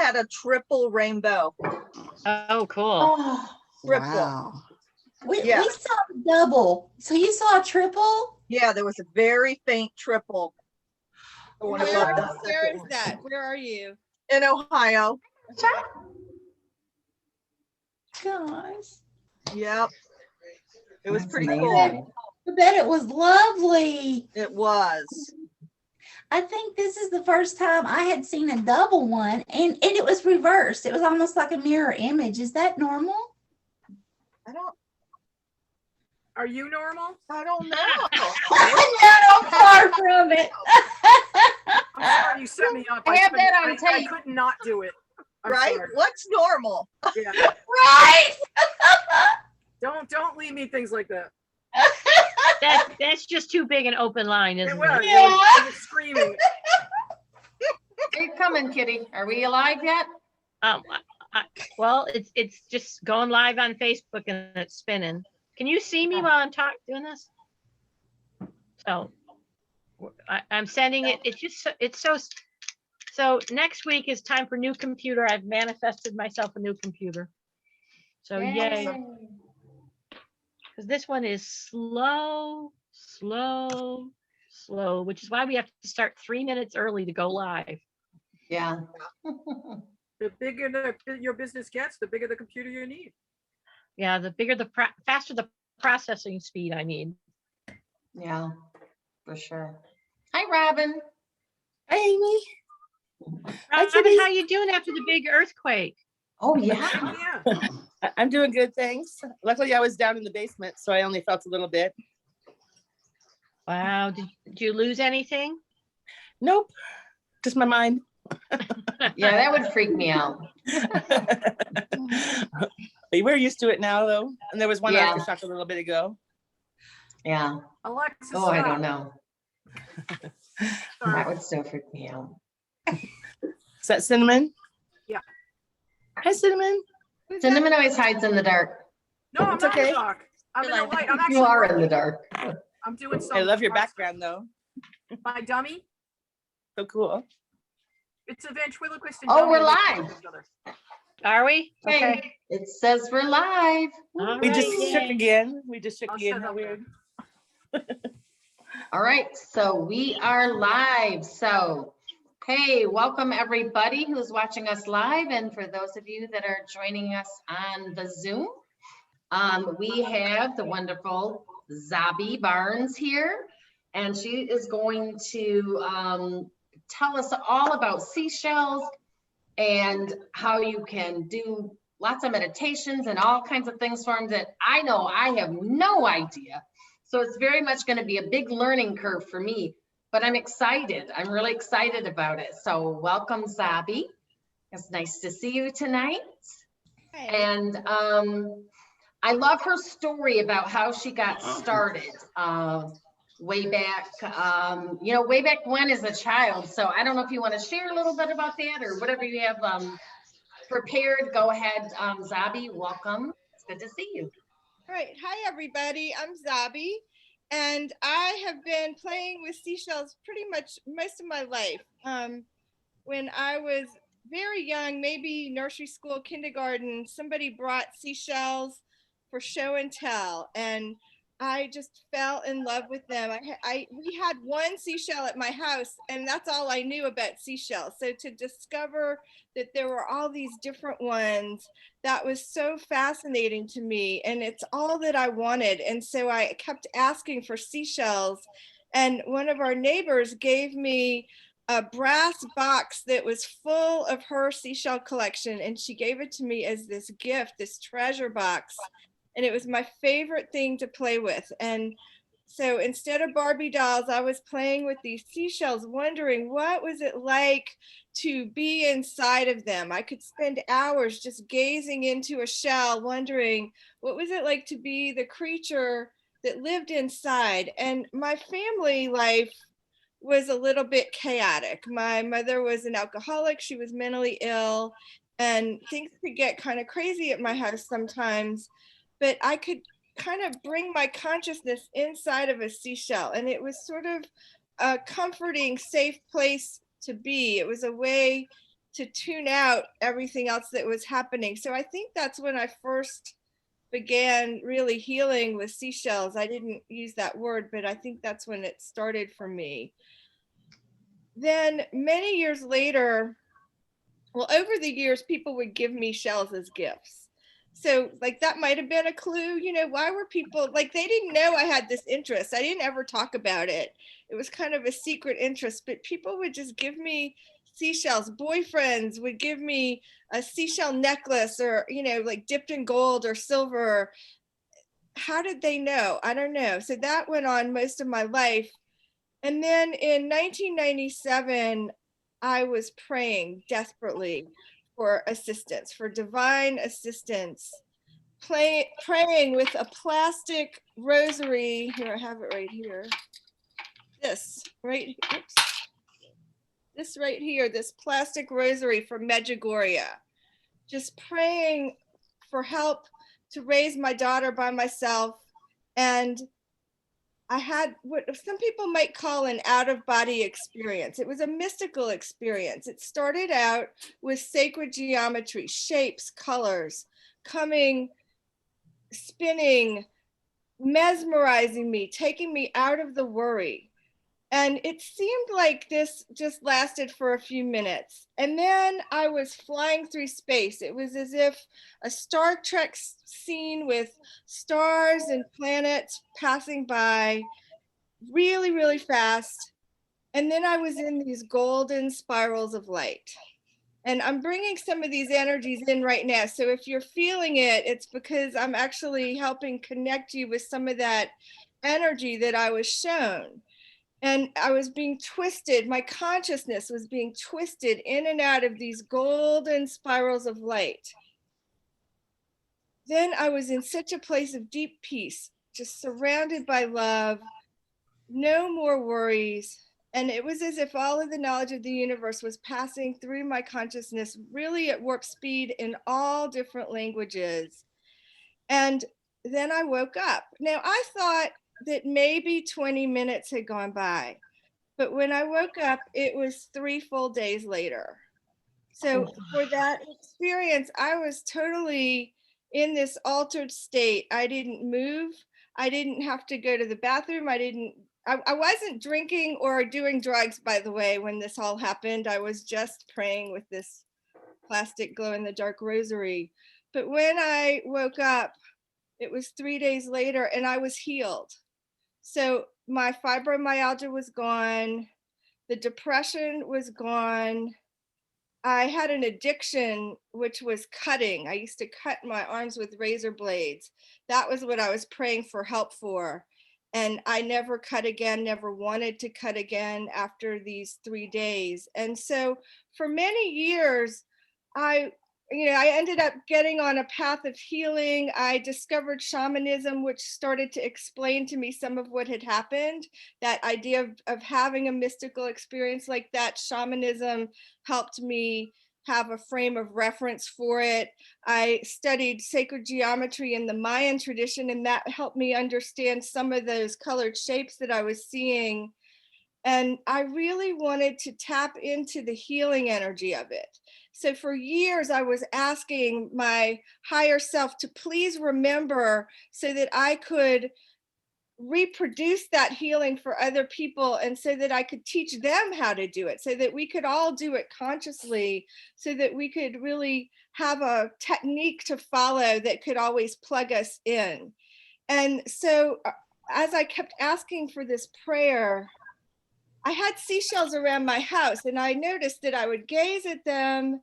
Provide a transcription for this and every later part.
had a triple rainbow. Oh, cool. Oh, Triple. Wow. we Yeah. saw a double. So you saw a triple? Yeah, there was a very faint triple. The one above the Where second is one. that? Where are you? In Ohio. Gosh. Yep. It was That's pretty amazing. cool. I bet it was lovely. It was. I think this is the first time I had seen a double one, and it was reversed. It was almost like a mirror image. Is that normal? Are you normal? I don't know. No, I'm far from it. I'm sorry you set me up. I have that on I tape. could not do it. I'm Right? sorry. What's normal? Yeah. Right. Don't leave me things like that. That's just too big an open line, It isn't was, it? it was screaming. Are you coming, Kitty? Are we alive yet? Well, it's just going live on Facebook and it's spinning. Can you see me while I'm doing this? So I'm sending it. It's just so next week is time for new computer. I've manifested myself a new computer. So yay. Because this one is slow, which is why we have to start 3 minutes early to go live. Yeah. The bigger your business gets, the bigger the computer you need. Yeah, the bigger faster the processing speed I need. Yeah, for sure. Hi, Robin. Hi, Amy. Robin, how you doing after the big earthquake? Oh, yeah. Yeah. I'm doing good, thanks. Luckily, I was down in the basement, so I only felt a little bit. Wow, did you lose anything? Nope, just my mind. Yeah, that would freak me out. We're used to it now, though. And there was one Yeah. aftershock a little bit ago. Yeah. Alexa, Oh, I stop. don't know. Sorry. That would still freak me out. Is that Cinnamon? Yeah. Hi, Cinnamon. Cinnamon always hides in the dark. No, I'm It's not in okay. the dark. I'm in the light. I'm actually You are in working. the dark. I'm doing something. I love your background, though. My dummy. So cool. It's a ventriloquist. And Oh, dummy we're and they talk live. to each other. Are we? Okay. It says we're live. All We right, just shook yay. again. We just shook I'll again. shut How up weird. All right, so we are live. So, hey, welcome everybody who's watching us live. And for those of you that are joining us on the Zoom, we have the wonderful Zabe Barnes here. And she is going to tell us all about seashells and how you can do lots of meditations and all kinds of things for them that I know I have no idea. So it's very much going to be a big learning curve for me, but I'm excited. I'm really excited about it. So welcome, Zabe. It's nice to see you tonight. Hey. And I love her story about how she got started way back, way back when as a child. So I don't know if you want to share a little bit about that or whatever you have prepared. Go ahead, Zabe. Welcome. It's good to see you. All right. Hi, everybody. I'm Zabe, and I have been playing with seashells pretty much most of my life. When I was very young, maybe nursery school, kindergarten, somebody brought seashells for show and tell, and I just fell in love with them. We had one seashell at my house, and that's all I knew about seashells. So to discover that there were all these different ones, that was so fascinating to me, and it's all that I wanted. And so I kept asking for seashells, and one of our neighbors gave me a brass box that was full of her seashell collection, and she gave it to me as this gift, this treasure box. And it was my favorite thing to play with. And so instead of Barbie dolls, I was playing with these seashells, wondering what was it like to be inside of them. I could spend hours just gazing into a shell, wondering what was it like to be the creature that lived inside. And my family life was a little bit chaotic. My mother was an alcoholic. She was mentally ill, and things could get kind of crazy at my house sometimes. But I could kind of bring my consciousness inside of a seashell, and it was sort of a comforting, safe place to be. It was a way to tune out everything else that was happening. So I think that's when I first began really healing with seashells. I didn't use that word, but I think that's when it started for me. Then many years later, well, over the years, people would give me shells as gifts. So like that might have been a clue, you know, why were people like, they didn't know I had this interest. I didn't ever talk about it. It was kind of a secret interest, but people would just give me seashells. Boyfriends would give me a seashell necklace or, you know, like dipped in gold or silver. How did they know? I don't know. So that went on most of my life. And then in 1997, I was praying desperately for assistance, for divine assistance, praying with a plastic rosary. Here, I have it right here. This right, oops. This right here, this plastic rosary from Medjugorje. Just praying for help to raise my daughter by myself. And I had what some people might call an out-of-body experience. It was a mystical experience. It started out with sacred geometry, shapes, colors, coming, spinning, mesmerizing me, taking me out of the worry. And it seemed like this just lasted for a few minutes. And then I was flying through space. It was as if a Star Trek scene with stars and planets passing by really, really fast. And then I was in these golden spirals of light. And I'm bringing some of these energies in right now. So if you're feeling it, it's because I'm actually helping connect you with some of that energy that I was shown. And I was being twisted, my consciousness was being twisted in and out of these golden spirals of light. Then I was in such a place of deep peace, just surrounded by love, no more worries. And it was as if all of the knowledge of the universe was passing through my consciousness, really at warp speed in all different languages. And then I woke up. Now I thought that maybe 20 minutes had gone by. But when I woke up, it was 3 full days later. So for that experience, I was totally in this altered state. I didn't move. I didn't have to go to the bathroom. I wasn't drinking or doing drugs, by the way, when this all happened. I was just praying with this plastic glow in the dark rosary. But when I woke up, it was 3 days later and I was healed. So my fibromyalgia was gone. The depression was gone. I had an addiction, which was cutting. I used to cut my arms with razor blades. That was what I was praying for help for. And I never cut again, never wanted to cut again after these 3 days. And so for many years, I ended up getting on a path of healing. I discovered shamanism, which started to explain to me some of what had happened. That idea of having a mystical experience like that, shamanism helped me have a frame of reference for it. I studied sacred geometry in the Mayan tradition, and that helped me understand some of those colored shapes that I was seeing. And I really wanted to tap into the healing energy of it. So for years, I was asking my higher self to please remember so that I could reproduce that healing for other people and so that I could teach them how to do it, so that we could all do it consciously, so that we could really have a technique to follow that could always plug us in. And so as I kept asking for this prayer, I had seashells around my house and I noticed that I would gaze at them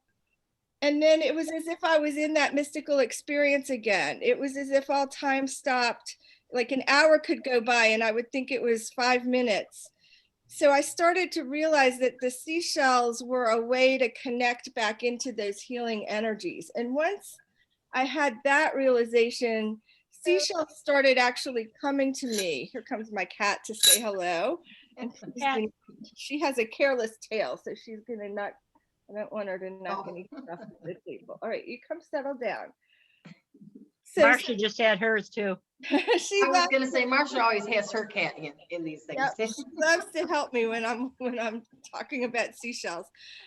and then it was as if I was in that mystical experience again. It was as if all time stopped, like an hour could go by and I would think it was 5 minutes. So I started to realize that the seashells were a way to connect back into those healing energies. And once I had that realization, seashells started actually coming to me. Here comes my cat to say hello. And she has a careless tail, so she's gonna knock. I don't want her to knock any stuff off the table. All right, you come settle down. So Marcia just had hers too. she I was loves, gonna say, Marcia always has her cat in these things. yep, she loves to help me when I'm talking about seashells.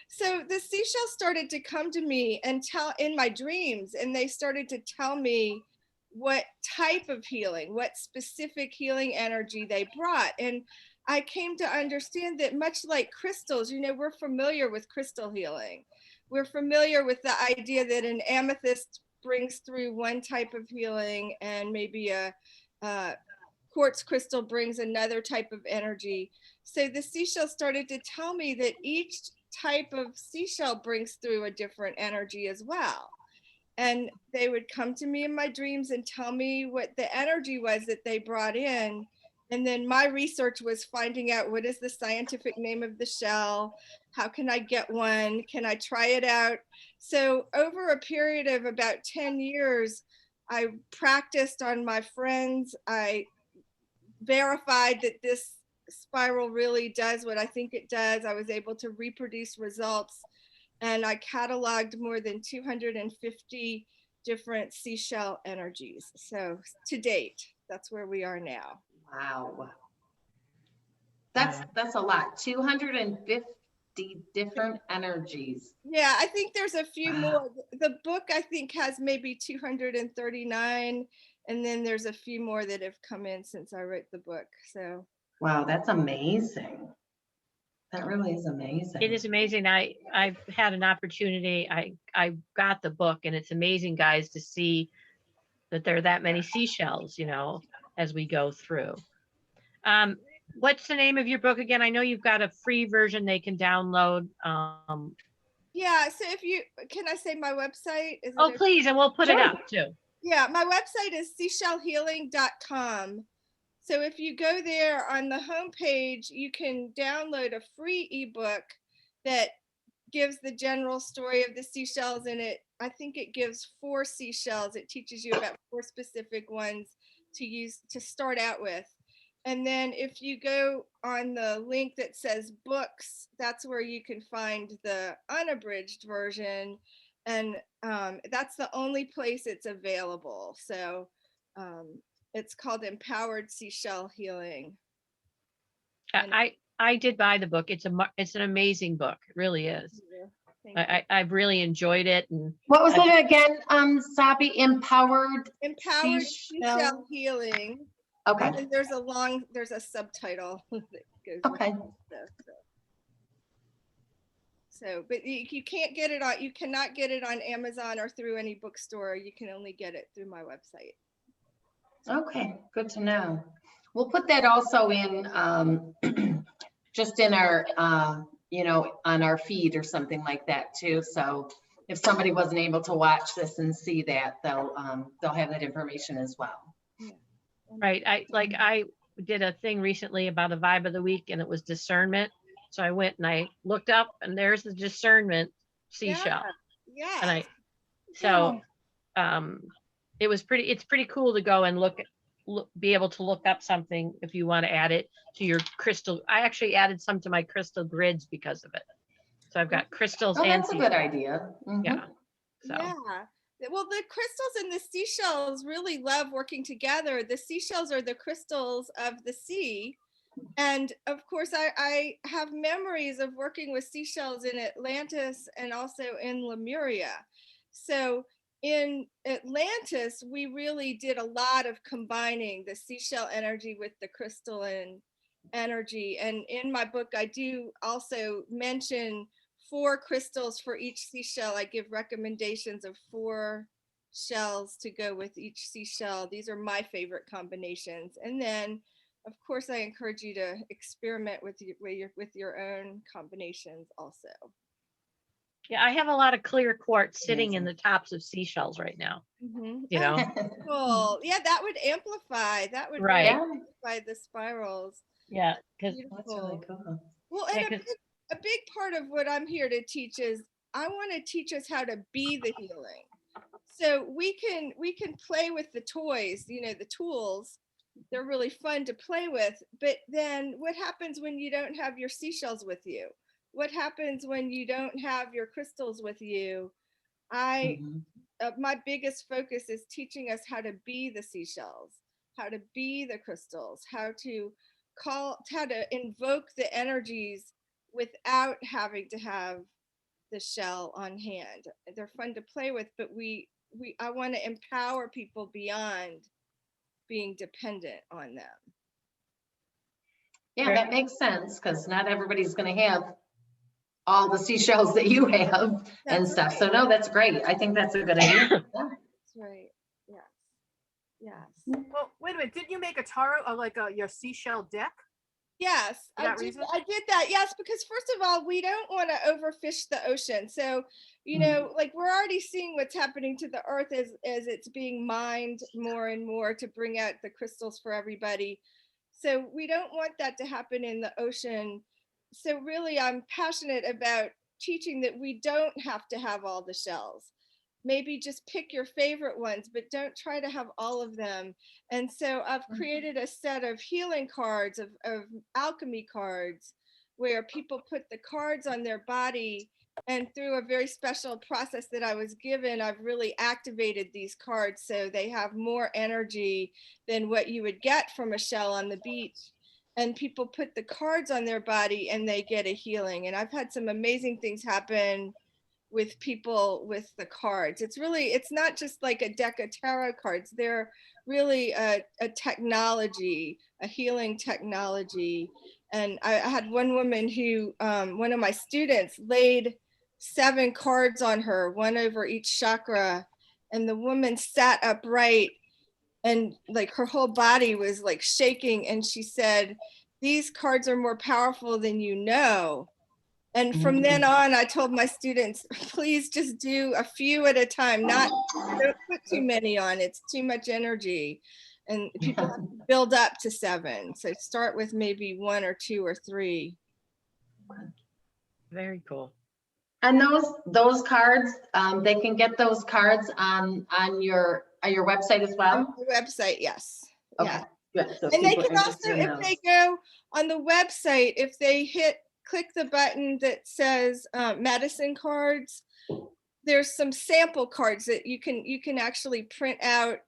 So the seashells started to come to me and tell in my dreams, and they started to tell me what type of healing, what specific healing energy they brought. And I came to understand that much like crystals, you know, we're familiar with crystal healing. We're familiar with the idea that an amethyst brings through one type of healing, and maybe a quartz crystal brings another type of energy. So the seashell started to tell me that each type of seashell brings through a different energy as well. And they would come to me in my dreams and tell me what the energy was that they brought in. And then my research was finding out what is the scientific name of the shell? How can I get one? Can I try it out? So over a period of about 10 years, I practiced on my friends. I verified that this spiral really does what I think it does. I was able to reproduce results, and I cataloged more than 250 different seashell energies. So to date, that's where we are now. Wow. That's a lot. 250 different energies. Yeah, I think there's a few Wow. more. The book, I think, has maybe 239, and then there's a few more that have come in since I wrote the book. So Wow, that's amazing. That really is amazing. It is amazing. I've had an opportunity. I got the book, and it's amazing, guys, to see that there are that many seashells, you know, as we go through. What's the name of your book again? I know you've got a free version they can download. yeah, so if you, can I say my website? Is it Oh, okay? please, and we'll put it Sure. up too. Yeah, my website is seashellhealing.com. So if you go there on the homepage, you can download a free ebook that gives the general story of the seashells in it. I think it gives 4 seashells. It teaches you about 4 specific ones to use to start out with. And then if you go on the link that says books, that's where you can find the unabridged version. And that's the only place it's available. So it's called Empowered Seashell Healing. And I did buy the book. It's an amazing book. It really is. thank you. I've really enjoyed it. And What was it again? Zabe, empowered. Empowered Seashell? Seashell Healing. Okay. And then there's a subtitle that goes Okay. with it. So, but you can't get it on, you cannot get it on Amazon or through any bookstore. You can only get it through my website. Okay, good to know. We'll put that also in, just in our, you know, on our feed or something like that too. So if somebody wasn't able to watch this and see that, they'll have that information as well. right, I did a thing recently about a vibe of the week, and it was discernment. So I went and I looked up, and there's the discernment seashell. Yeah. And it's pretty cool to go and be able to look up something if you want to add it to your crystal. I actually added some to my crystal grids because of it. So I've got crystals Oh, and that's a seashells. good idea. Mhm. Yeah. So Yeah. Well, the crystals and the seashells really love working together. The seashells are the crystals of the sea. And of course, I have memories of working with seashells in Atlantis and also in Lemuria. So in Atlantis, we really did a lot of combining the seashell energy with the crystalline energy. And in my book, I do also mention 4 crystals for each seashell. I give recommendations of 4 shells to go with each seashell. These are my favorite combinations. And then, of course, I encourage you to experiment with your own combinations also. yeah, I have a lot of clear quartz sitting in the tops of seashells right now. Mm-hmm. You know, Cool. Yeah, that would amplify. That would Right. really amplify the spirals. yeah, because That's really cool. Well, and Yeah, a big part of what I'm here to teach is I want to teach us how to be the healing. So we can play with the toys, you know, the tools. They're really fun to play with. But then what happens when you don't have your seashells with you? What happens when you don't have your crystals with you? I Mhm. my biggest focus is teaching us how to be the seashells, how to be the crystals, how to invoke the energies without having to have the shell on hand. They're fun to play with, but I want to empower people beyond being dependent on them. Yeah, that makes sense, because not everybody's going to have all the seashells that you have and That's stuff. right. So no, that's great. I think that's a good idea. Yeah. That's right. Yes. Yes. Well, wait a minute. Didn't you make a tarot of like your seashell deck? Yes, For that reason? I did that. Yes, because first of all, we don't want to overfish the ocean. So, like we're already seeing what's happening to the earth as it's being mined more and more to bring out the crystals for everybody. So we don't want that to happen in the ocean. So really, I'm passionate about teaching that we don't have to have all the shells. Maybe just pick your favorite ones, but don't try to have all of them. And so I've created a set of healing cards, of alchemy cards, where people put the cards on their body, and through a very special process that I was given, I've really activated these cards so they have more energy than what you would get from a shell on the beach. And people put the cards on their body and they get a healing. And I've had some amazing things happen with people with the cards. It's not just like a deck of tarot cards. They're really a technology, a healing technology. And I had one woman who, one of my students laid 7 cards on her, one over each chakra. And the woman sat upright and like her whole body was like shaking. And she said, "These cards are more powerful than you know." And from then on, I told my students, please just do a few at a time, don't put too many on, it's too much energy. And people have to build up to 7. So start with maybe 1 or 2 or 3. Very cool. And those cards, they can get those cards on your website as well. On the website, yes. Okay, Yeah. good. So And they people are can also, interested in if those. they go on the website, if they click the button that says medicine cards, there's some sample cards that you can actually print out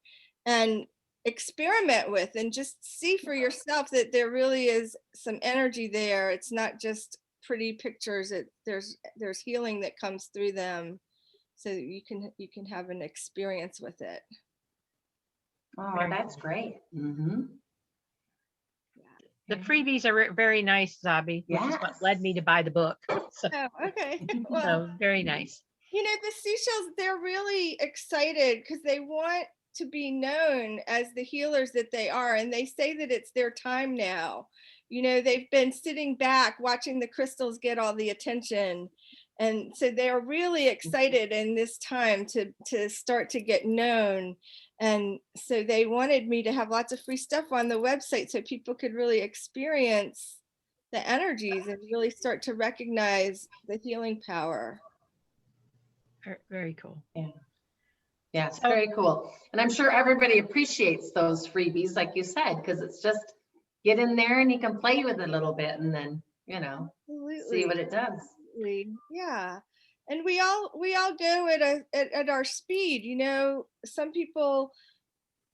and experiment with and just see for yourself that there really is some energy there. It's not just pretty pictures. There's healing that comes through them, so you can have an experience with it. Oh, that's great. The freebies are very nice, Zabe, which is what led me to buy the book. So, Oh, okay. Well, so very nice. The Seashells, they're really excited because they want to be known as the healers that they are. And they say that it's their time now. They've been sitting back watching the crystals get all the attention. And so they're really excited in this time to start to get known. And so they wanted me to have lots of free stuff on the website so people could really experience the energies and really start to recognize the healing power. Very cool. Yeah, it's very cool. And I'm sure everybody appreciates those freebies, like you said, because it's just get in there and you can play with it a little bit and then, see what it does. Absolutely. Yeah. And we all go at our speed. Some people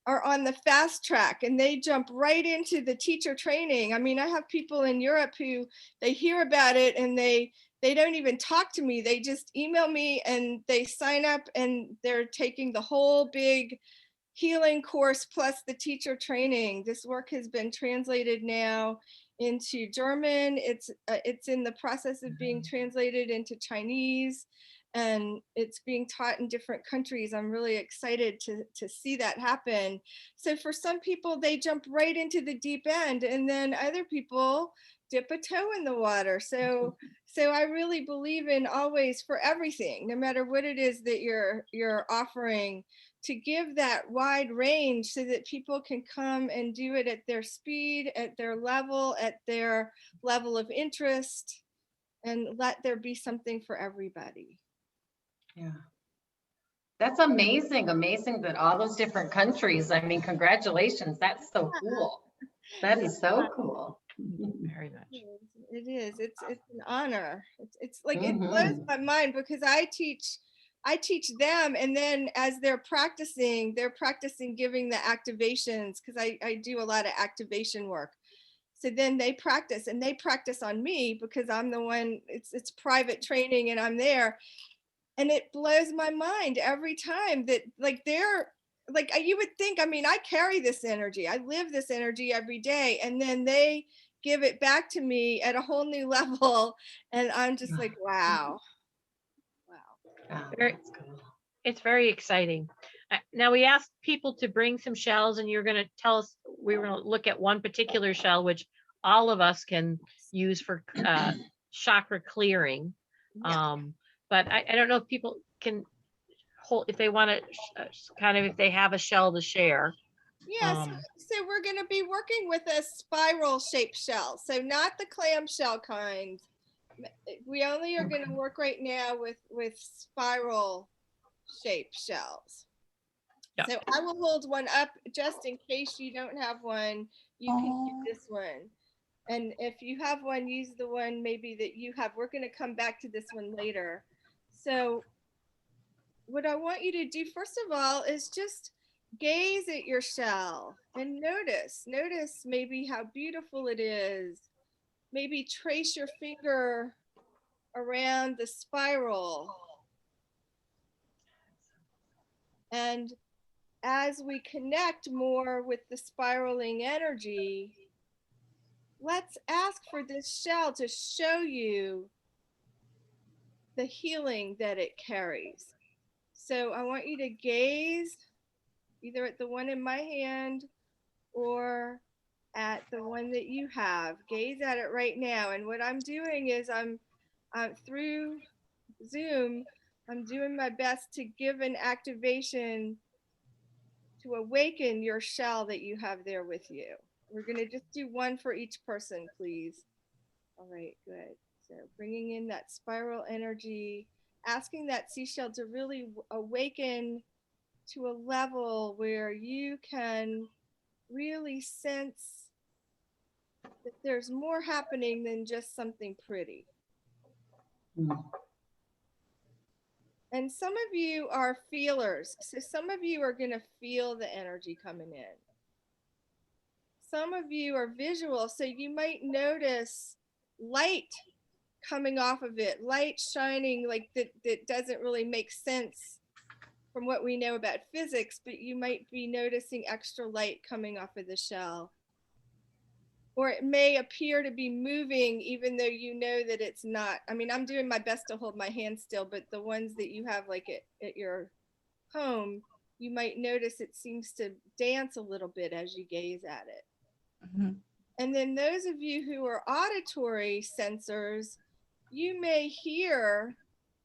are on the fast track and they jump right into the teacher training. I mean, I have people in Europe who they hear about it and they don't even talk to me. They just email me and they sign up and they're taking the whole big healing course plus the teacher training. This work has been translated now into German. It's in the process of being translated into Chinese, and it's being taught in different countries. I'm really excited to see that happen. So for some people, they jump right into the deep end, and then other people dip a toe in the water. So I really believe in always, for everything, no matter what it is that you're offering, to give that wide range so that people can come and do it at their speed, at their level of interest, and let there be something for everybody. Yeah. That's amazing. Amazing that all those different countries, I mean, congratulations. That's so cool. That is so cool. Very much. It is. It's an honor. It's like, it blows my mind because I teach I teach them, and then as they're practicing giving the activations, because I do a lot of activation work. So then they practice, and they practice on me because I'm the one, it's private training and I'm there. And it blows my mind every time that like they're like, you would think, I mean, I carry this energy. I live this energy every day. And then they give it back to me at a whole new level. And I'm just like, wow. Wow. Very- It's very exciting. Now we asked people to bring some shells, and you're going to tell us, we're going to look at one particular shell, which all of us can use for chakra clearing. Yeah. But I don't know if people can hold, if they want to kind of, if they have a shell to share. Yeah, so we're going to be working with a spiral shaped shell. So not the clamshell kind. We only are going to work right now with spiral shaped shells. Yeah. So I will hold one up just in case you don't have one. You can get this one. And if you have one, use the one maybe that you have. We're going to come back to this one later. So what I want you to do first of all is just gaze at your shell and notice maybe how beautiful it is. Maybe trace your finger around the spiral. And as we connect more with the spiraling energy, let's ask for this shell to show you the healing that it carries. So I want you to gaze either at the one in my hand or at the one that you have. Gaze at it right now. And what I'm doing is I'm through Zoom, I'm doing my best to give an activation to awaken your shell that you have there with you. We're going to just do one for each person, please. All right, good. So bringing in that spiral energy, asking that seashell to really awaken to a level where you can really sense that there's more happening than just something pretty. And some of you are feelers. So some of you are going to feel the energy coming in. Some of you are visual. So you might notice light coming off of it, light shining like that doesn't really make sense from what we know about physics, but you might be noticing extra light coming off of the shell. Or it may appear to be moving even though you know that it's not. I mean, I'm doing my best to hold my hand still, but the ones that you have like at your home, you might notice it seems to dance a little bit as you gaze at it. Mm-hmm. And then those of you who are auditory sensors, you may hear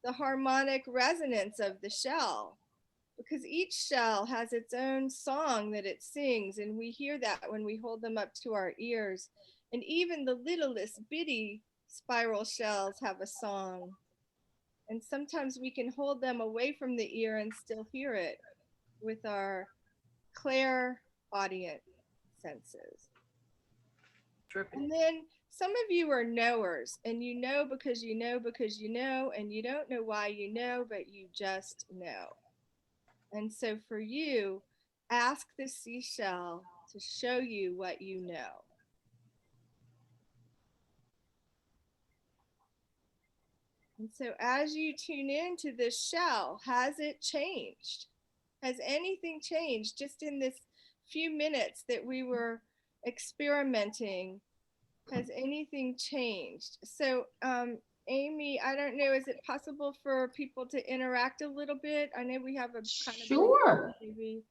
the harmonic resonance of the shell, because each shell has its own song that it sings, and we hear that when we hold them up to our ears. And even the littlest bitty spiral shells have a song. And sometimes we can hold them away from the ear and still hear it with our clairaudient senses. And then some of you are knowers, and you know because you know because you know, and you don't know why you know, but you just know. And so for you, ask the seashell to show you what you know. And so as you tune into this shell, has it changed? Has anything changed just in this few minutes that we were experimenting? Has anything changed? So Amy, I don't know, is it possible for people to interact a little bit? I know we have a kind of Sure. maybe.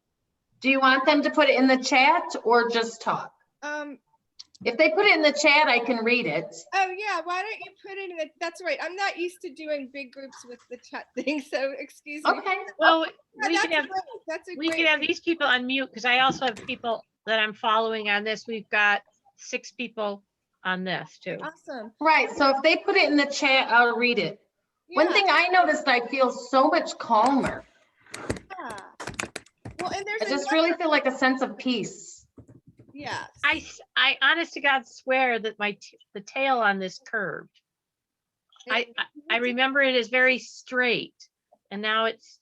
Do you want them to put it in the chat or just talk? If they put it in the chat, I can read it. Oh yeah, why don't you put it in the, that's right. I'm not used to doing big groups with the chat thing, so excuse me. Okay. Well, Yeah, we can have great. these people on mute, because I also have people that I'm following on this. We've got 6 people on this too. Awesome. Right, so if they put it in the chat, I'll read it. Yeah. One thing I noticed, I feel so much calmer. Yeah. Well, and there's I just really feel like a sense of peace. Yes. I honest to God swear that the tail on this curved. I remember it is very straight, and now it's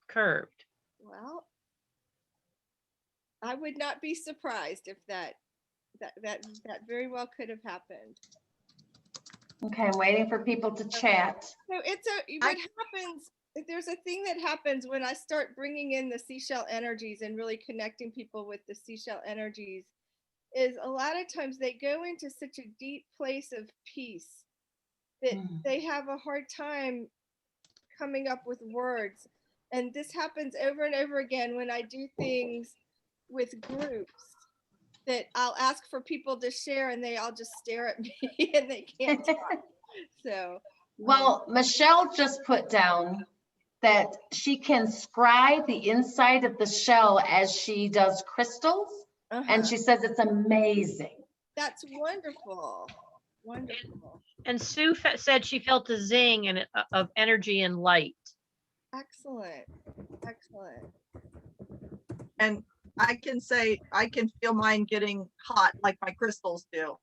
curved. Well, I would not be surprised if that very well could have happened. Okay, I'm waiting for people to chat. So what happens, there's a thing that happens when I start bringing in the seashell energies and really connecting people with the seashell energies, is a lot of times they go into such a deep place of peace that they have a hard time coming up with words. And this happens over and over again when I do things with groups, that I'll ask for people to share and they all just stare at me and they can't talk. So, Well, Michelle just put down that she can scry the inside of the shell as she does crystals. And she says it's amazing. That's wonderful. Wonderful. And Sue said she felt a zing and of energy and light. Excellent. Excellent. And I can say, I can feel mine getting hot like my crystals do.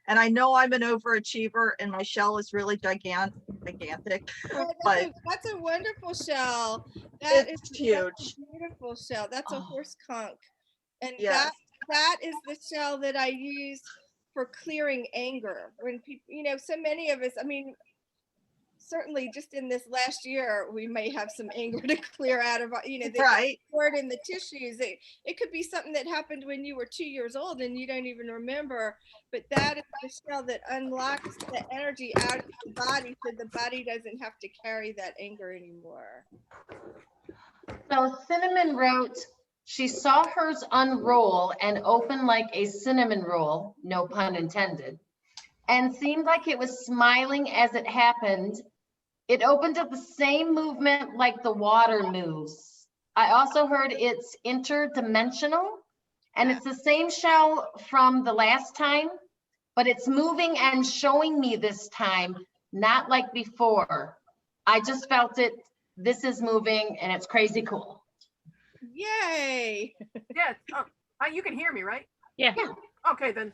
And I know I'm an overachiever and my shell is really gigantic. Oh, But that's a wonderful shell. That is it's huge. That's a beautiful shell. That's a horse conch. And Yes. that is the shell that I use for clearing anger. When people, so many of us, I mean, certainly just in this last year, we may have some anger to clear out of, Right. stored in the tissues. It could be something that happened when you were 2 years old and you don't even remember, but that is the shell that unlocks the energy out of the body so the body doesn't have to carry that anger anymore. So Cinnamon wrote, she saw hers unroll and open like a cinnamon roll, no pun intended, and seemed like it was smiling as it happened. It opened at the same movement like the water moves. I also heard it's interdimensional, and it's the same shell from the last time, but it's moving and showing me this time, not like before. I just felt it. This is moving and it's crazy cool. Yay. Yeah. You can hear me, right? Yeah. Okay, then.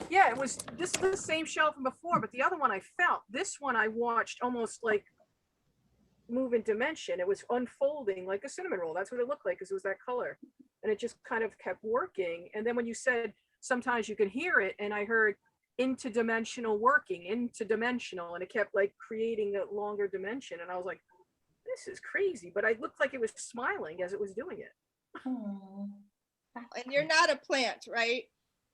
Yeah, it was this is the same shell from before, but the other one I felt. This one I watched almost like move in dimension. It was unfolding like a cinnamon roll. That's what it looked like, because it was that color. And it just kind of kept working. And then when you said sometimes you can hear it, and I heard interdimensional working, interdimensional, and it kept like creating a longer dimension. And I was like, this is crazy. But I looked like it was smiling as it was doing it. And you're not a plant, right?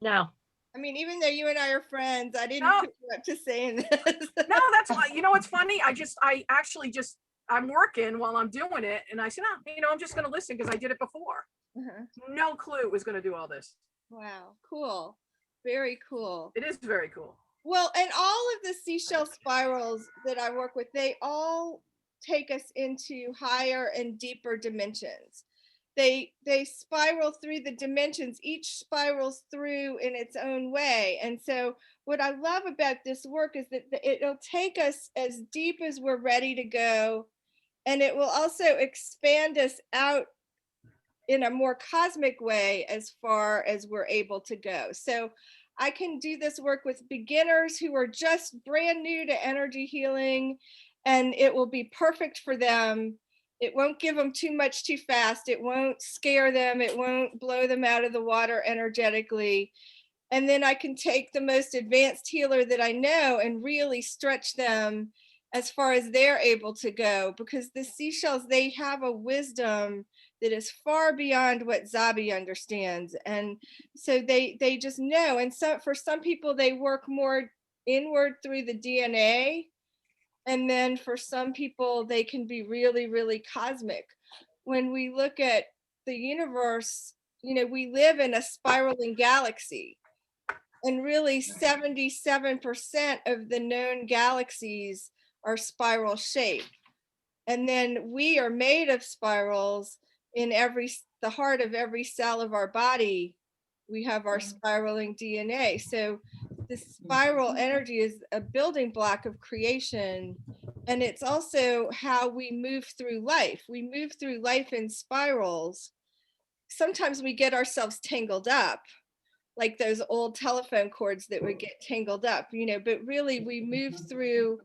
No. I mean, even though you and I are friends, I didn't No. put you up to saying this. No, that's why, what's funny? I'm working while I'm doing it. And I said, I'm just going to listen because I did it before. No clue it was going to do all this. Wow, cool. Very cool. It is very cool. Well, and all of the seashell spirals that I work with, they all take us into higher and deeper dimensions. They spiral through the dimensions. Each spirals through in its own way. And so what I love about this work is that it'll take us as deep as we're ready to go. And it will also expand us out in a more cosmic way as far as we're able to go. So I can do this work with beginners who are just brand new to energy healing, and it will be perfect for them. It won't give them too much too fast. It won't scare them. It won't blow them out of the water energetically. And then I can take the most advanced healer that I know and really stretch them as far as they're able to go, because the seashells, they have a wisdom that is far beyond what Zabe understands. And so they just know. And so for some people, they work more inward through the DNA. And then for some people, they can be really, really cosmic. When we look at the universe, we live in a spiraling galaxy. And really 77% of the known galaxies are spiral shaped. And then we are made of spirals. In the heart of every cell of our body, we have our spiraling DNA. So the spiral energy is a building block of creation. And it's also how we move through life. We move through life in spirals. Sometimes we get ourselves tangled up, like those old telephone cords that would get tangled up, but really we move through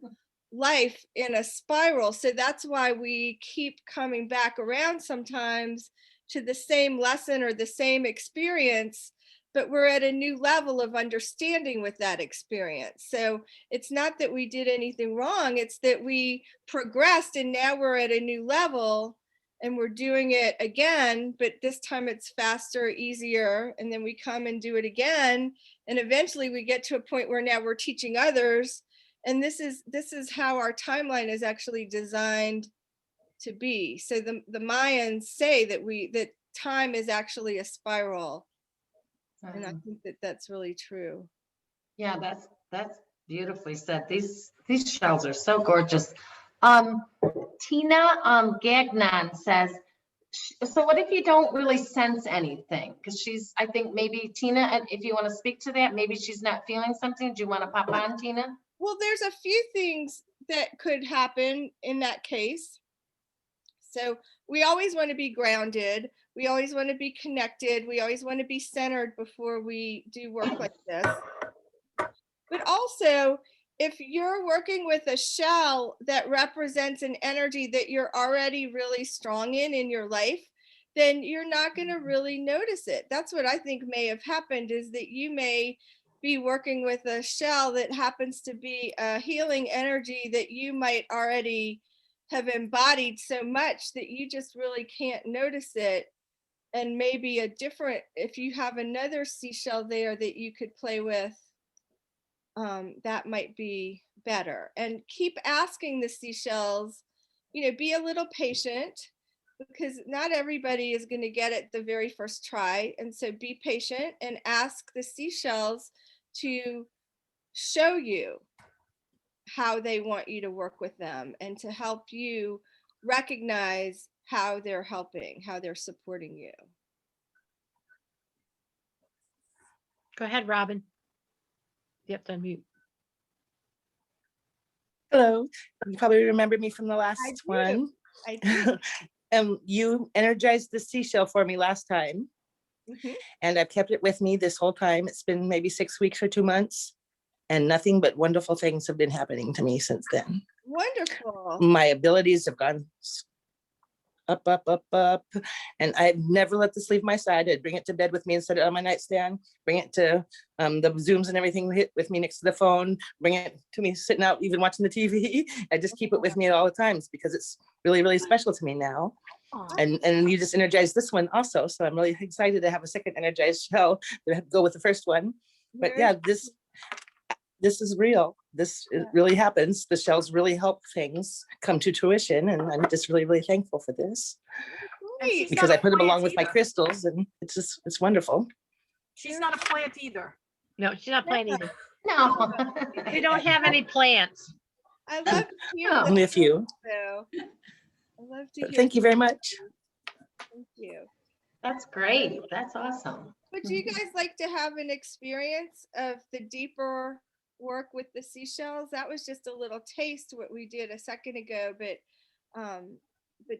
life in a spiral. So that's why we keep coming back around sometimes to the same lesson or the same experience, but we're at a new level of understanding with that experience. So it's not that we did anything wrong, it's that we progressed and now we're at a new level and we're doing it again, but this time it's faster, easier, and then we come and do it again. And eventually we get to a point where now we're teaching others. And this is how our timeline is actually designed to be. So the Mayans say that time is actually a spiral. And I think that that's really true. Yeah, that's beautifully said. These shells are so gorgeous. Tina Gagnon says, so what if you don't really sense anything? Because I think maybe Tina, if you want to speak to that, maybe she's not feeling something. Do you want to pop on, Tina? Well, there's a few things that could happen in that case. So we always want to be grounded. We always want to be connected. We always want to be centered before we do work like this. But also, if you're working with a shell that represents an energy that you're already really strong in your life, then you're not going to really notice it. That's what I think may have happened, is that you may be working with a shell that happens to be a healing energy that you might already have embodied so much that you just really can't notice it. And maybe if you have another seashell there that you could play with, that might be better. And keep asking the seashells, be a little patient, because not everybody is going to get it the very first try. And so be patient and ask the seashells to show you how they want you to work with them and to help you recognize how they're helping, how they're supporting you. Go ahead, Robin. You have to unmute. Hello. You probably remember me from the last I do. one. I do. You energized the seashell for me last time. Mhm. And I've kept it with me this whole time. It's been maybe 6 weeks or 2 months. And nothing but wonderful things have been happening to me since then. Wonderful. My abilities have gone up, up, up, up. And I've never let this leave my side. I'd bring it to bed with me and set it on my nightstand, bring it to the Zooms and everything hit with me next to the phone, bring it to me sitting out, even watching the TV. I just keep it with me at all the times because it's really, really special to me now. And you just energized this one also. So I'm really excited to have a second energized shell to go with the first one. But yeah, this is real. It really happens. The shells really help things come to fruition. And I'm just really, really thankful for this. Great. Because I put them along with my crystals and it's wonderful. She's not a plant either. No, she's not playing either. No. We don't have any plants. I love to hear Oh. Only a few. so. I love to hear. Thank you very much. Thank you. That's great. That's awesome. Would you guys like to have an experience of the deeper work with the seashells? That was just a little taste what we did a second ago, but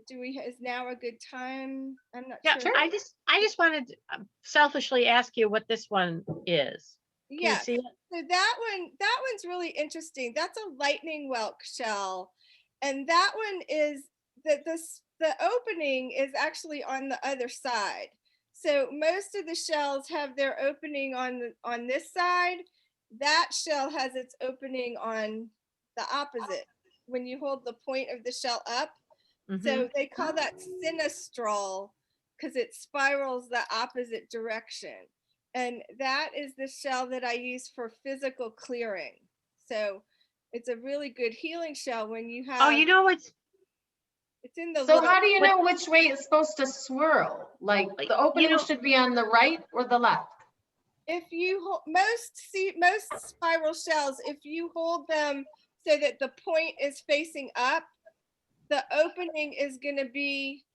is now a good time? I'm not Yeah, sure. I just wanted to selfishly ask you what this one is. Can you Yeah. see it? So that one's really interesting. That's a lightning whelk shell. And that one is the opening is actually on the other side. So most of the shells have their opening on this side. That shell has its opening on the opposite when you hold the point of the shell up. So they call that sinistral because it spirals the opposite direction. And that is the shell that I use for physical clearing. So it's a really good healing shell when you have. Oh, you know what's. It's in the. So how do you know which way it's supposed to swirl? Like the opening should be on the right or the left? If you most spiral shells, if you hold them so that the point is facing up, the opening is going to be.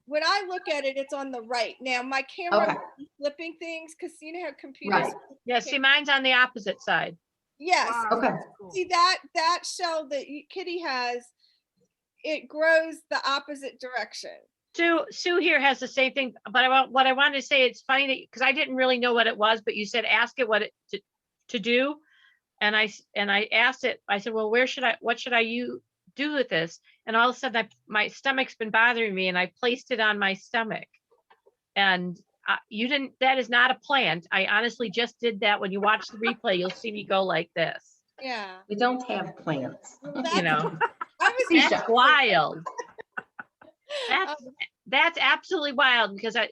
When I look at it, it's on the right. Now my camera might be flipping things because you know how computers. Right. Yeah, see, mine's on the opposite side. Yes. Wow, Okay. that's cool. See that shell that Kitty has, it grows the opposite direction. Sue here has the same thing, but what I wanted to say, it's funny that because I didn't really know what it was, but you said ask it what it to do. and I asked it, I said, well, what should I do with this? And all of a sudden my stomach's been bothering me and I placed it on my stomach. And that is not a plant. I honestly just did that. When you watch the replay, you'll see me go like this. Yeah. We don't have plants. Well, You know, I was Seashell. that's wild. Um, That's absolutely wild, because I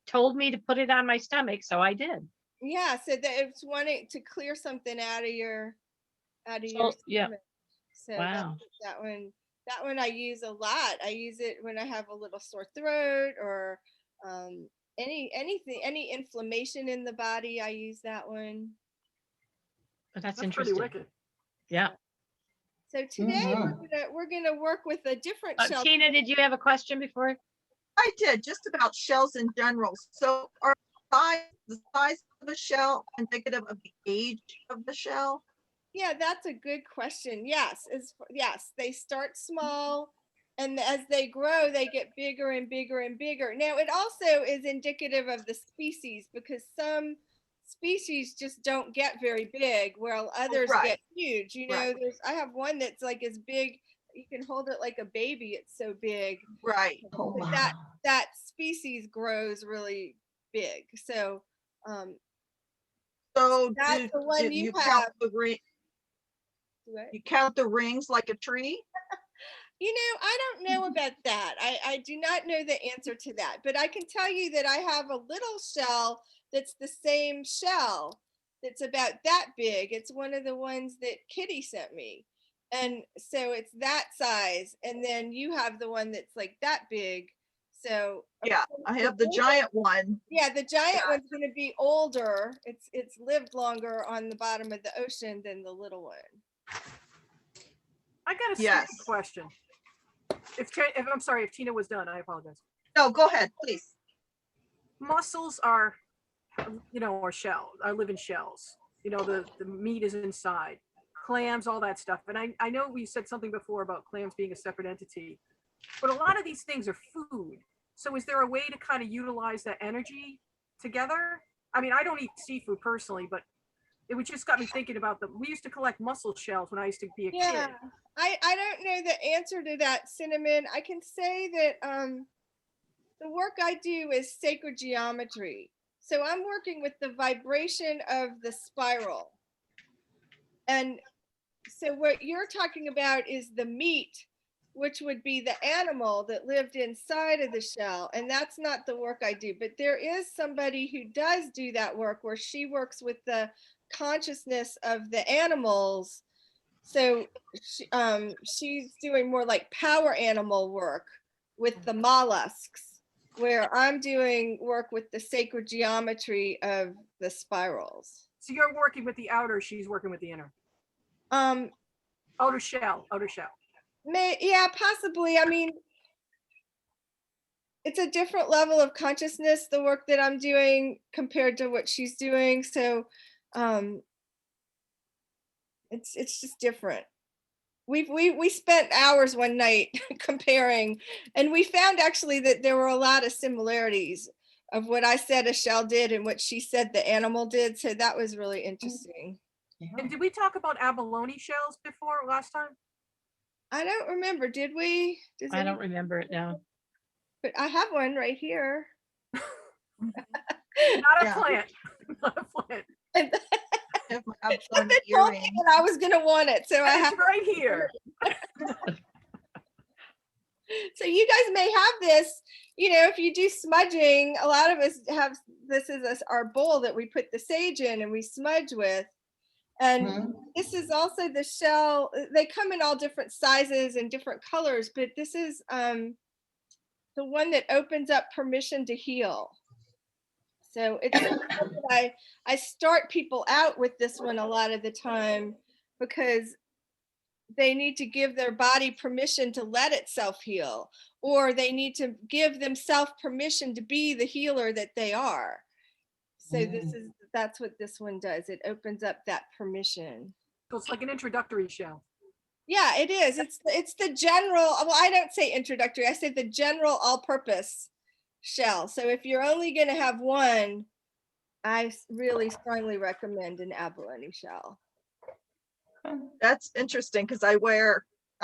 told me to put it on my stomach, so I did. yeah, so that it's wanting to clear something out of your So, yeah. stomach. So Wow. that one I use a lot. I use it when I have a little sore throat or anything, any inflammation in the body. I use that one. But that's That's pretty interesting. wicked. Yeah. So today Mhm. we're gonna work with a different shell. Tina, did you have a question before? I did, just about shells in general. So are the size of the shell indicative of the age of the shell? Yeah, that's a good question. Yes, yes, they start small, and as they grow, they get bigger and bigger and bigger. Now, it also is indicative of the species, because some species just don't get very big, while others Right. get huge. You know, Right. I have one that's like as big, you can hold it like a baby. It's so big. Right. Oh, But wow. that species grows really big. So So that's the one do you count have. the ring? What? You count the rings like a tree? You know, I don't know about that. I do not know the answer to that, but I can tell you that I have a little shell that's the same shell that's about that big. It's one of the ones that Kitty sent me. And so it's that size. And then you have the one that's like that big. So Yeah, I have the giant one. yeah, the giant one's going to be older. It's lived longer on the bottom of the ocean than the little one. I got a stupid Yes. question. If I'm sorry, if Tina was done, I apologize. No, go ahead, please. Mussels are, are shells. I live in shells. The meat is inside. Clams, all that stuff. And I know we said something before about clams being a separate entity, but a lot of these things are food. So is there a way to kind of utilize that energy together? I mean, I don't eat seafood personally, but it would just got me thinking about we used to collect mussel shells when I used to be a Yeah, kid. I don't know the answer to that, Cinnamon. I can say that the work I do is sacred geometry. So I'm working with the vibration of the spiral. And so what you're talking about is the meat, which would be the animal that lived inside of the shell. And that's not the work I do, but there is somebody who does do that work, where she works with the consciousness of the animals. So she's doing more like power animal work with the mollusks, where I'm doing work with the sacred geometry of the spirals. So you're working with the outer, she's working with the inner. Outer shell. Yeah, possibly. I mean, it's a different level of consciousness, the work that I'm doing compared to what she's doing. So it's just different. We spent hours one night comparing, and we found actually that there were a lot of similarities of what I said a shell did and what she said the animal did. So that was really interesting. And did we talk about abalone shells before last time? I don't remember. Did we? I don't remember it now. But I have one right here. Not a Yeah. plant. Not a plant. And I have my abalone they told me earring. that I was going to want it. So I It's have. right here. So you guys may have this, if you do smudging, a lot of us have, this is our bowl that we put the sage in and we smudge with. And this is also the shell. They come in all different sizes and different colors, but this is the one that opens up permission to heal. So it's I start people out with this one a lot of the time, because they need to give their body permission to let itself heal, or they need to give themselves permission to be the healer that they are. So that's what this one does. It opens up that permission. So it's like an introductory shell. Yeah, it is. It's the general, well, I don't say introductory, I say the general all-purpose shell. So if you're only going to have one, I really strongly recommend an abalone shell. That's interesting because I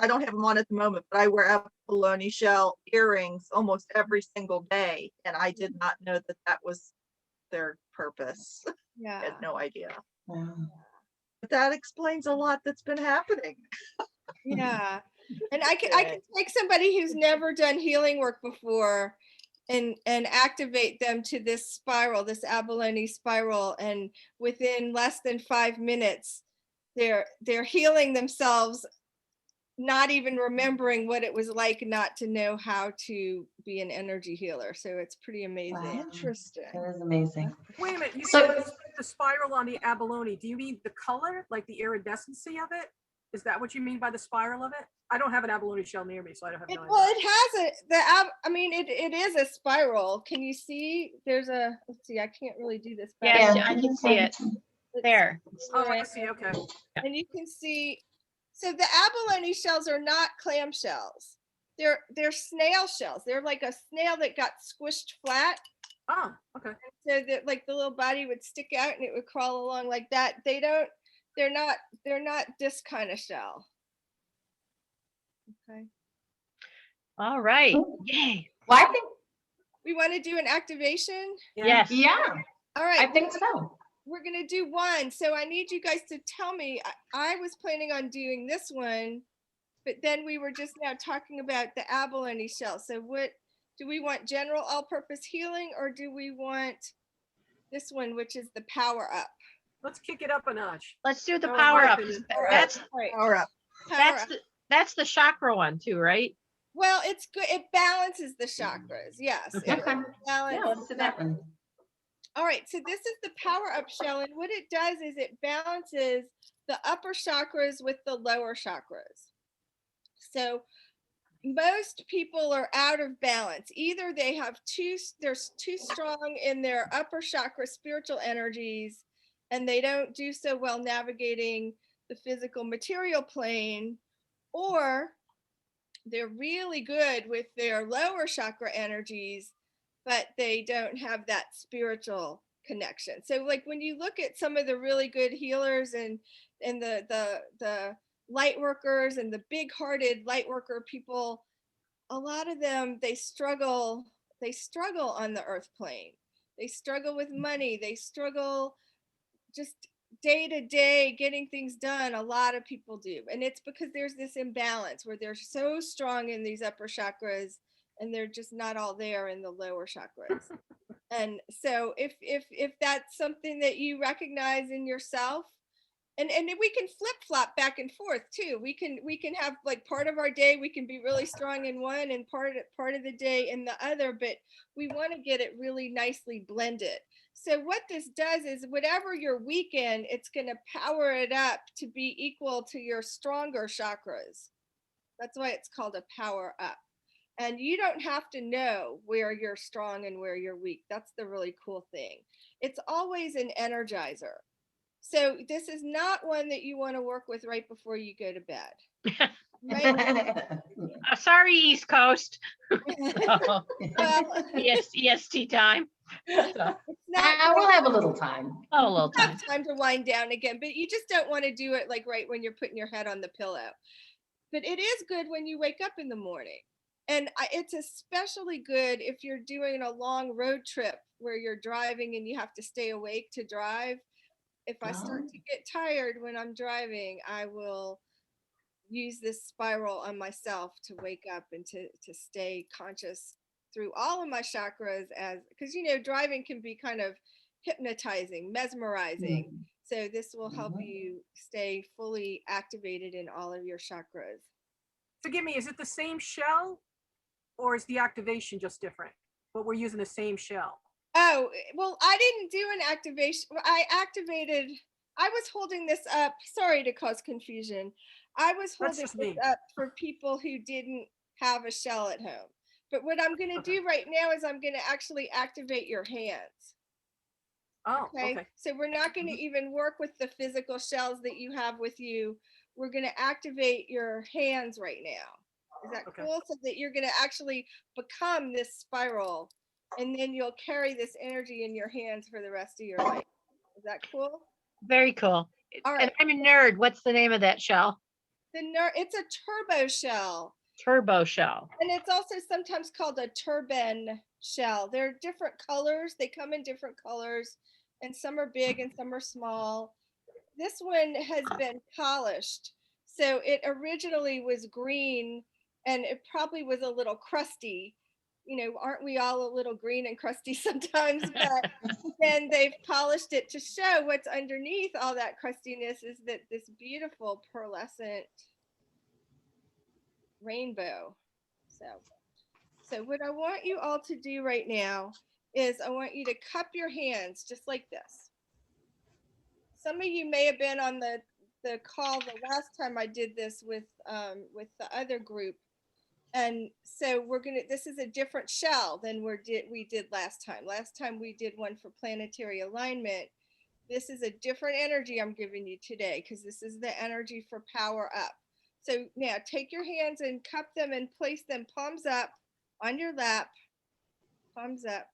don't have them on at the moment, but I wear abalone shell earrings almost every single day. And I did not know that that was their purpose. I Yeah. had no idea. Wow. But that explains a lot that's been happening. Yeah. And I can take somebody who's never done healing work before and activate them to this spiral, this abalone spiral, and within less than 5 minutes they're healing themselves, not even remembering what it was like not to know how to be an energy healer. So it's pretty amazing. Wow. Interesting. That is amazing. Wait a minute, you So- said the spiral on the abalone. Do you mean the color, like the iridescency of it? Is that what you mean by the spiral of it? I don't have an abalone shell near me, so I don't have no Well, idea. it has I mean, it is a spiral. Can you see? There's a, let's see, I can't really do this. Yes, Yeah. I can see it. There. Oh, I see, okay. And you can see, so the abalone shells are not clam shells. They're snail shells. They're like a snail that got squished flat. Oh, okay. So that like the little body would stick out and it would crawl along like that. They're not this kind of shell. Okay. All right. Yay. Well, I think, We want to do an activation. Yes. yeah, All right. I think so. We're going to do one. So I need you guys to tell me, I was planning on doing this one, but then we were just now talking about the abalone shell. So what, do we want general all-purpose healing, or do we want this one, which is the power up? Let's kick it up a notch. Let's do the Oh, power my up. goodness. That's All right. Power up. Power up. that's the chakra one too, right? Well, it's good. It balances the chakras. Yes. Okay. It balances Yeah, let's do that one. All right, so this is the power up shell, and what it does is it balances the upper chakras with the lower chakras. So most people are out of balance. Either they have they're too strong in their upper chakra spiritual energies, and they don't do so well navigating the physical material plane, or they're really good with their lower chakra energies, but they don't have that spiritual connection. So like when you look at some of the really good healers and the light workers and the big hearted light worker people, a lot of them, they struggle on the earth plane. They struggle with money. They struggle just day to day getting things done. A lot of people do. And it's because there's this imbalance where they're so strong in these upper chakras and they're just not all there in the lower chakras. And so if that's something that you recognize in yourself, and we can flip flop back and forth too. We can have like part of our day we can be really strong in one and part of the day in the other, but we want to get it really nicely blended. So what this does is whatever your weekend, it's going to power it up to be equal to your stronger chakras. That's why it's called a power up. And you don't have to know where you're strong and where you're weak. That's the really cool thing. It's always an energizer. So this is not one that you want to work with right before you go to bed. Right? Sorry, East Coast. Well, EST time. it's not We'll have a little time. Oh, a little time. have time to wind down again, but you just don't want to do it like right when you're putting your head on the pillow. But it is good when you wake up in the morning. And it's especially good if you're doing a long road trip where you're driving and you have to stay awake to drive. If I start to get tired when I'm driving, I will use this spiral on myself to wake up and to stay conscious through all of my chakras, as because driving can be kind of hypnotizing, mesmerizing. So this will help you stay fully activated in all of your chakras. Forgive me, is it the same shell or is the activation just different? But we're using the same shell. Oh, well, I didn't do an activation. I was holding this up. Sorry to cause confusion. I was That's holding just this me. up for people who didn't have a shell at home. But what I'm going to do right now is I'm going to actually activate your hands. Oh, okay. So we're not going to even work with the physical shells that you have with you. We're going to activate your hands right now. Is that Okay. cool? So that you're going to actually become this spiral, and then you'll carry this energy in your hands for the rest of your life. Is that cool? Very cool. All And right. I'm a nerd. What's the name of that shell? It's a turbo shell. Turbo shell. And it's also sometimes called a turban shell. They're different colors. They come in different colors, and some are big and some are small. This one has been polished. So it originally was green and it probably was a little crusty. You know, aren't we all a little green and crusty sometimes? But then they've polished it to show what's underneath all that crustiness is that this beautiful pearlescent rainbow. So what I want you all to do right now is I want you to cup your hands just like this. Some of you may have been on the call the last time I did this with the other group. And so this is a different shell than we did last time. Last time we did one for planetary alignment. This is a different energy I'm giving you today because this is the energy for power up. So now take your hands and cup them and place them palms up on your lap, palms up.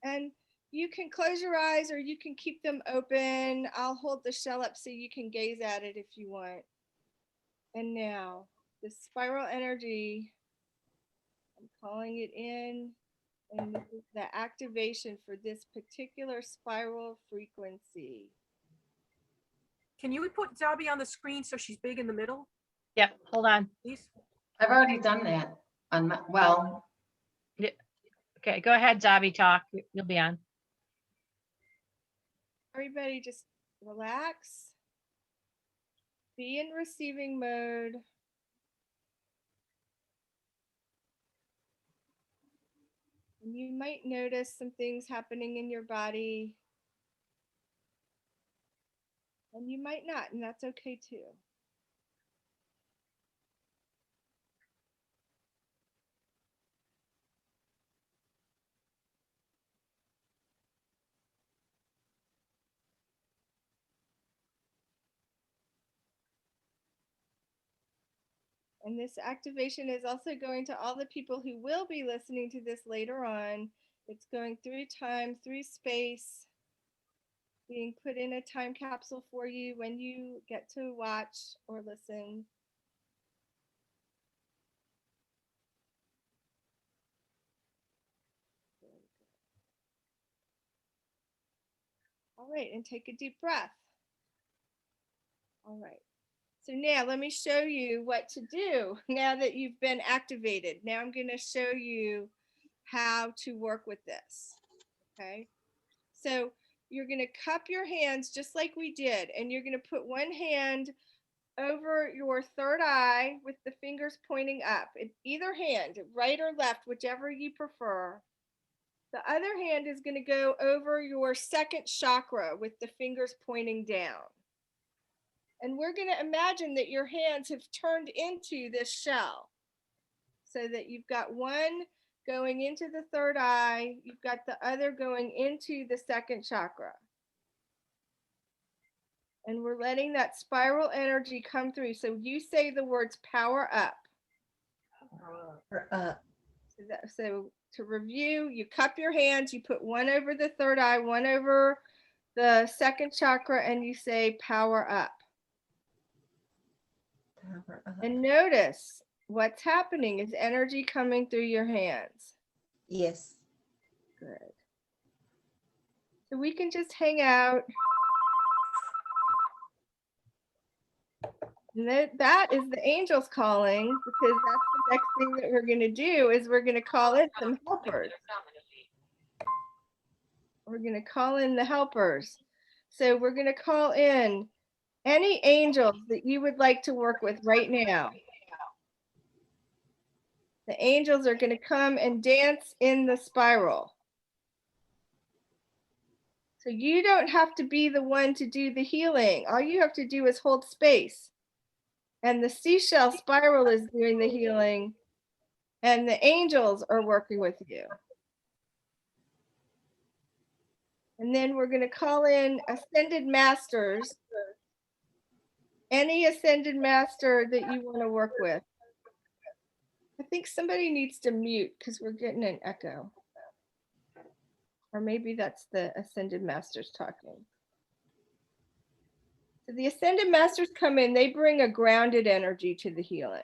And you can close your eyes or you can keep them open. I'll hold the shell up so you can gaze at it if you want. And now the spiral energy, I'm calling it in, and this is the activation for this particular spiral frequency. Can you put Zabe on the screen so she's big in the middle, Yep, hold on. please? I've already done that on my, well, Okay, go ahead, Zabe, talk. You'll be on. Everybody just relax. Be in receiving mode. And you might notice some things happening in your body. And you might not, and that's okay too. And this activation is also going to all the people who will be listening to this later on. It's going through time, through space, being put in a time capsule for you when you get to watch or listen. All right, and take a deep breath. All right. So now let me show you what to do now that you've been activated. Now I'm going to show you how to work with this. Okay. So you're going to cup your hands just like we did, and you're going to put one hand over your third eye with the fingers pointing up. Either hand, right or left, whichever you prefer. The other hand is going to go over your second chakra with the fingers pointing down. And we're going to imagine that your hands have turned into this shell so that you've got one going into the third eye, you've got the other going into the second chakra. And we're letting that spiral energy come through. So you say the words power up. So to review, you cup your hands, you put one over the third eye, one over the second chakra, and you say power up. And notice what's happening is energy coming through your hands. Yes. Good. So we can just hang out. And that is the angels calling, because that's the next thing that we're going to do is we're going to call in some helpers. We're going to call in the helpers. So we're going to call in any angels that you would like to work with right now. The angels are going to come and dance in the spiral. So you don't have to be the one to do the healing. All you have to do is hold space. And the seashell spiral is doing the healing, and the angels are working with you. And then we're going to call in ascended masters, any ascended master that you want to work with. I think somebody needs to mute because we're getting an echo. Or maybe that's the ascended masters talking. So the Ascended Masters come in, they bring a grounded energy to the healing.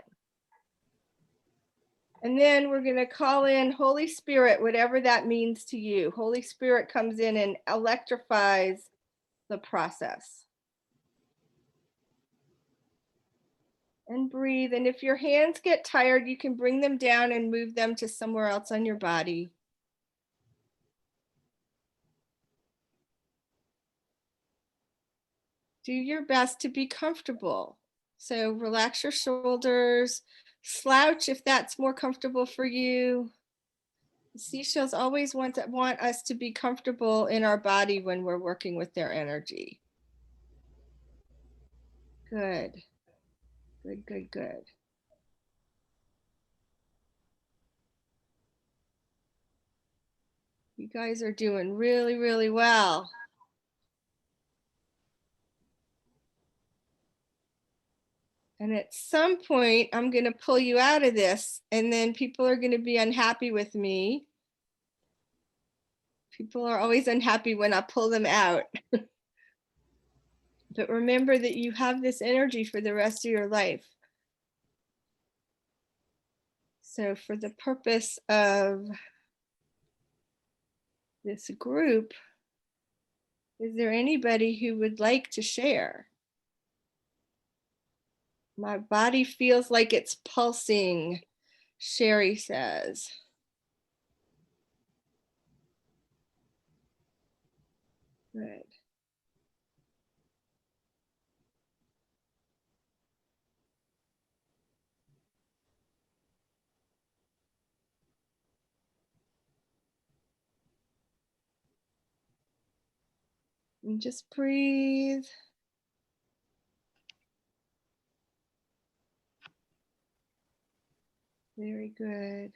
And then we're going to call in Holy Spirit, whatever that means to you. Holy Spirit comes in and electrifies the process. And breathe. And if your hands get tired, you can bring them down and move them to somewhere else on your body. Do your best to be comfortable. So relax your shoulders, slouch if that's more comfortable for you. The seashells always want us to be comfortable in our body when we're working with their energy. Good. Good, good, good. You guys are doing really, really well. And at some point, I'm going to pull you out of this, and then people are going to be unhappy with me. People are always unhappy when I pull them out. But remember that you have this energy for the rest of your life. So for the purpose of this group, is there anybody who would like to share? My body feels like it's pulsing, Sherry says. Good. And just breathe. Very good.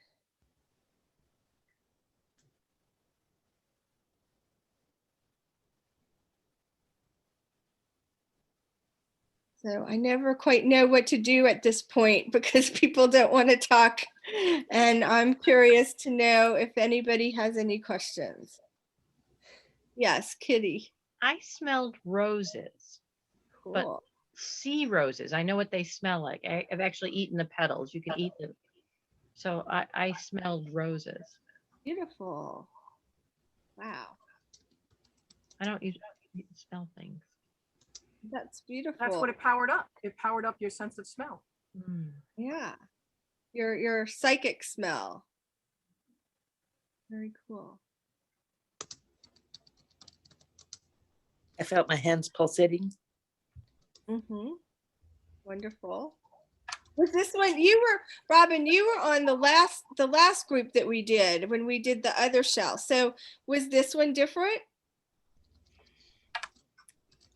So I never quite know what to do at this point because people don't want to talk. And I'm curious to know if anybody has any questions. Yes, Kitty. I smelled roses, but Cool. sea roses. I know what they smell like. I've actually eaten the petals. You can eat them. So I smelled roses. Beautiful. Wow. I don't usually smell things. That's beautiful. That's what it powered up. It powered up your sense of smell. Mm. Yeah. Your psychic smell. Very cool. I felt my hands pulsating. Mm-hmm. Wonderful. Was this one you were, Robin, you were on the last group that we did when we did the other shell. So was this one different?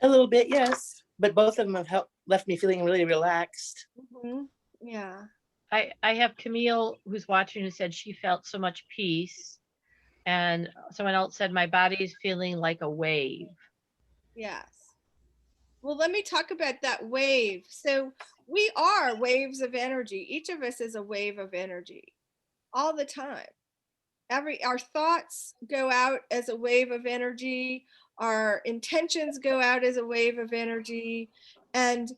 A little bit, yes. But both of them have left me feeling really relaxed. Mm-hmm. Yeah. I have Camille who's watching who said she felt so much peace. And someone else said my body is feeling like a wave. Yes. Well, let me talk about that wave. So we are waves of energy. Each of us is a wave of energy all the time. Our thoughts go out as a wave of energy. Our intentions go out as a wave of energy. And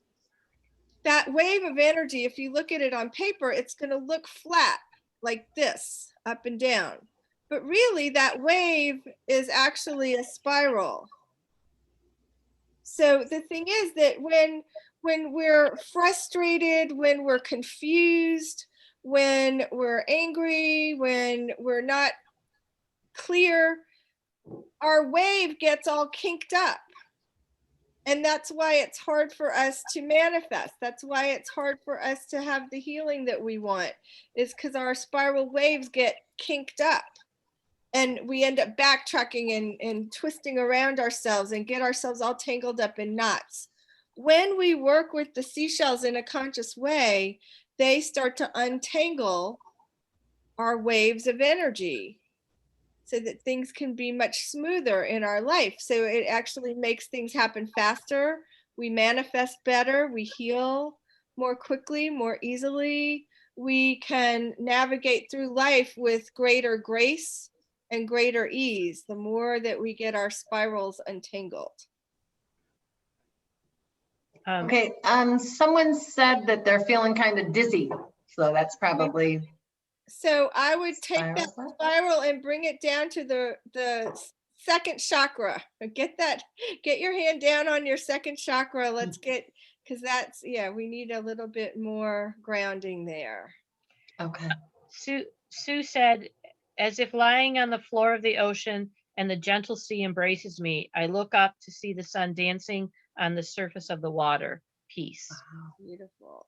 that wave of energy, if you look at it on paper, it's going to look flat like this, up and down. But really, that wave is actually a spiral. So the thing is that when we're frustrated, when we're confused, when we're angry, when we're not clear, our wave gets all kinked up. And that's why it's hard for us to manifest. That's why it's hard for us to have the healing that we want, is because our spiral waves get kinked up. And we end up backtracking and twisting around ourselves and get ourselves all tangled up in knots. When we work with the seashells in a conscious way, they start to untangle our waves of energy so that things can be much smoother in our life. So it actually makes things happen faster. We manifest better. We heal more quickly, more easily. We can navigate through life with greater grace and greater ease, the more that we get our spirals untangled. Okay, someone said that they're feeling kind of dizzy, so that's probably. So I would take that Spiral? spiral and bring it down to the second chakra. Get your hand down on your second chakra. Let's get, because that's, yeah, we need a little bit more grounding there. Okay. Sue said, as if lying on the floor of the ocean and the gentle sea embraces me, I look up to see the sun dancing on the surface of the water. Peace. Beautiful.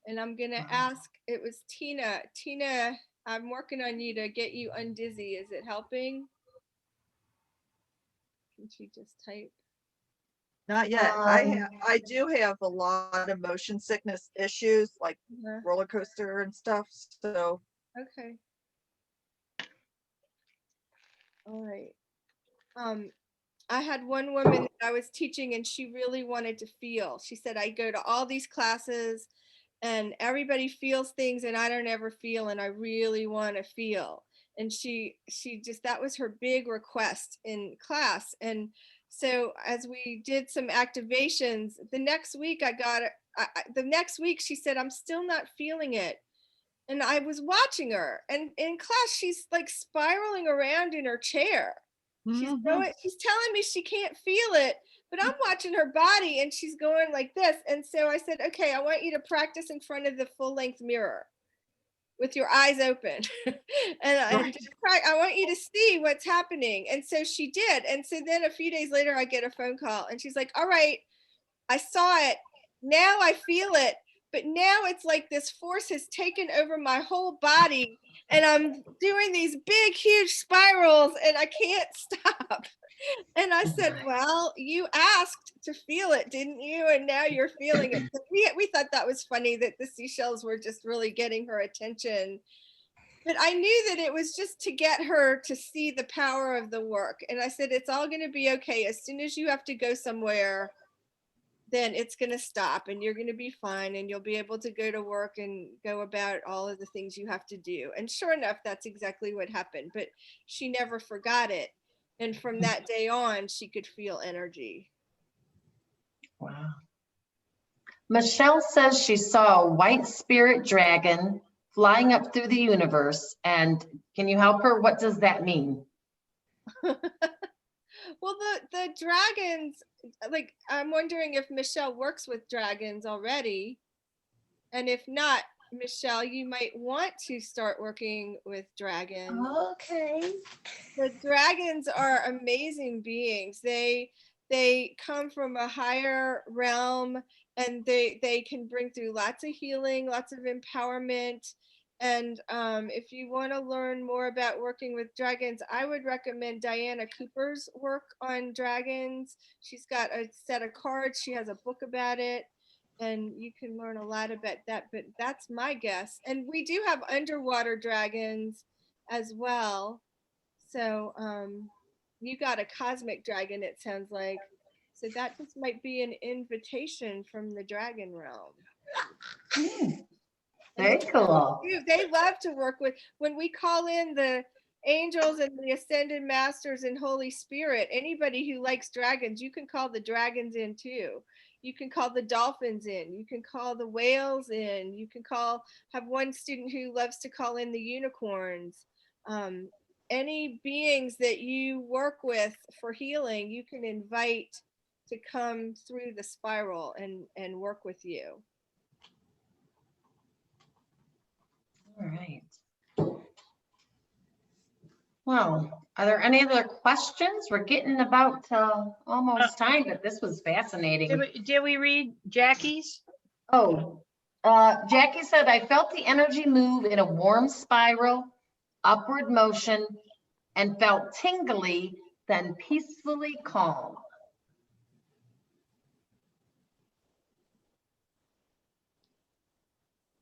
And I'm gonna Wow. ask, it was Tina. Tina, I'm working on you to get you undizzy. Is it helping? Can she just type? Not yet. I do have a lot of motion sickness issues, like Uh-huh. roller coaster and stuff. So Okay. All right. I had one woman that I was teaching and she really wanted to feel. She said, I go to all these classes and everybody feels things and I don't ever feel, and I really want to feel. And she just, that was her big request in class. And so as we did some activations, the next week the next week she said, I'm still not feeling it. And I was watching her, and in class she's like spiraling around in her chair. She's going, she's telling me she can't feel it, but I'm watching her body and she's going like this. And so I said, okay, I want you to practice in front of the full length mirror with your eyes open. and just I want you to see what's happening. And so she did. And so then a few days later, I get a phone call and she's like, all right, I saw it. Now I feel it. But now it's like this force has taken over my whole body and I'm doing these big, huge spirals and I can't stop. And I said, well, you asked to feel it, didn't you? And now you're feeling it. So we thought that was funny that the seashells were just really getting her attention. But I knew that it was just to get her to see the power of the work. And I said, it's all going to be okay. As soon as you have to go somewhere, then it's going to stop and you're going to be fine and you'll be able to go to work and go about all of the things you have to do. And sure enough, that's exactly what happened. But she never forgot it. And from that day on, she could feel energy. Wow. Michelle says she saw a white spirit dragon flying up through the universe. And can you help her? What does that mean? Well, the dragons, like, I'm wondering if Michelle works with dragons already. And if not, Michelle, you might want to start working with dragons. Okay. The dragons are amazing beings. They come from a higher realm and they can bring through lots of healing, lots of empowerment. And if you want to learn more about working with dragons, I would recommend Diana Cooper's work on dragons. She's got a set of cards. She has a book about it. And you can learn a lot about that. But that's my guess. And we do have underwater dragons as well. So you got a cosmic dragon, it sounds like. So that just might be an invitation from the dragon realm. Very cool. They love to work with, when we call in the angels and the ascended masters and Holy Spirit, anybody who likes dragons, you can call the dragons in too. You can call the dolphins in, you can call the whales in, you can have one student who loves to call in the unicorns. Any beings that you work with for healing, you can invite to come through the spiral and work with you. All right. Well, are there any other questions? We're getting about almost time, but this was fascinating. Did we read Jackie's? Oh, Jackie said, I felt the energy move in a warm spiral, upward motion, and felt tingly, then peacefully calm.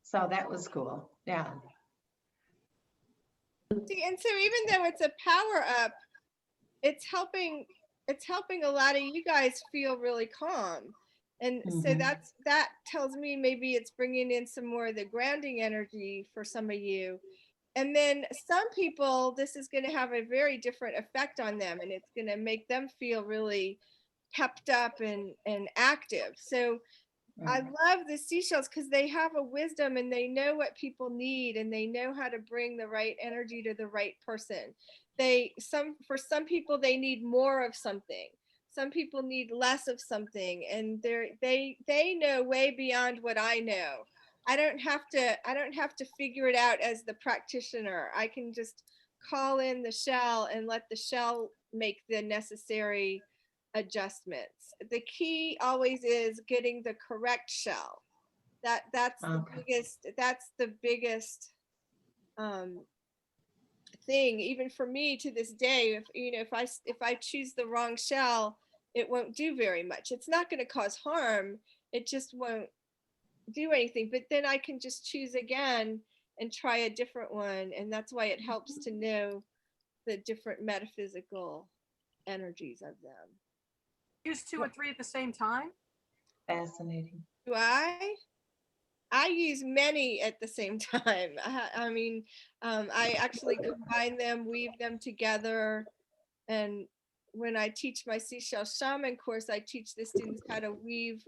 So that was cool. Yeah. See, and so even though it's a power up, it's helping a lot of you guys feel really calm. And so that tells me maybe it's bringing in some more of the grounding energy for some of you. And then some people, this is going to have a very different effect on them, and it's going to make them feel really pepped up and active. So I love the seashells because they have a wisdom and they know what people need and they know how to bring the right energy to the right person. For some people they need more of something. Some people need less of something, and they know way beyond what I know. I don't have to figure it out as the practitioner. I can just call in the shell and let the shell make the necessary adjustments. The key always is getting the correct shell. That's the biggest thing, even for me to this day. If I choose the wrong shell, it won't do very much. It's not going to cause harm, it just won't do anything. But then I can just choose again and try a different one, and that's why it helps to know the different metaphysical energies of them. Use 2 or 3 at the same time? Fascinating. Do I use many at the same time. I mean, I actually combine them, weave them together. And when I teach my Seashell Shaman course, I teach the students how to weave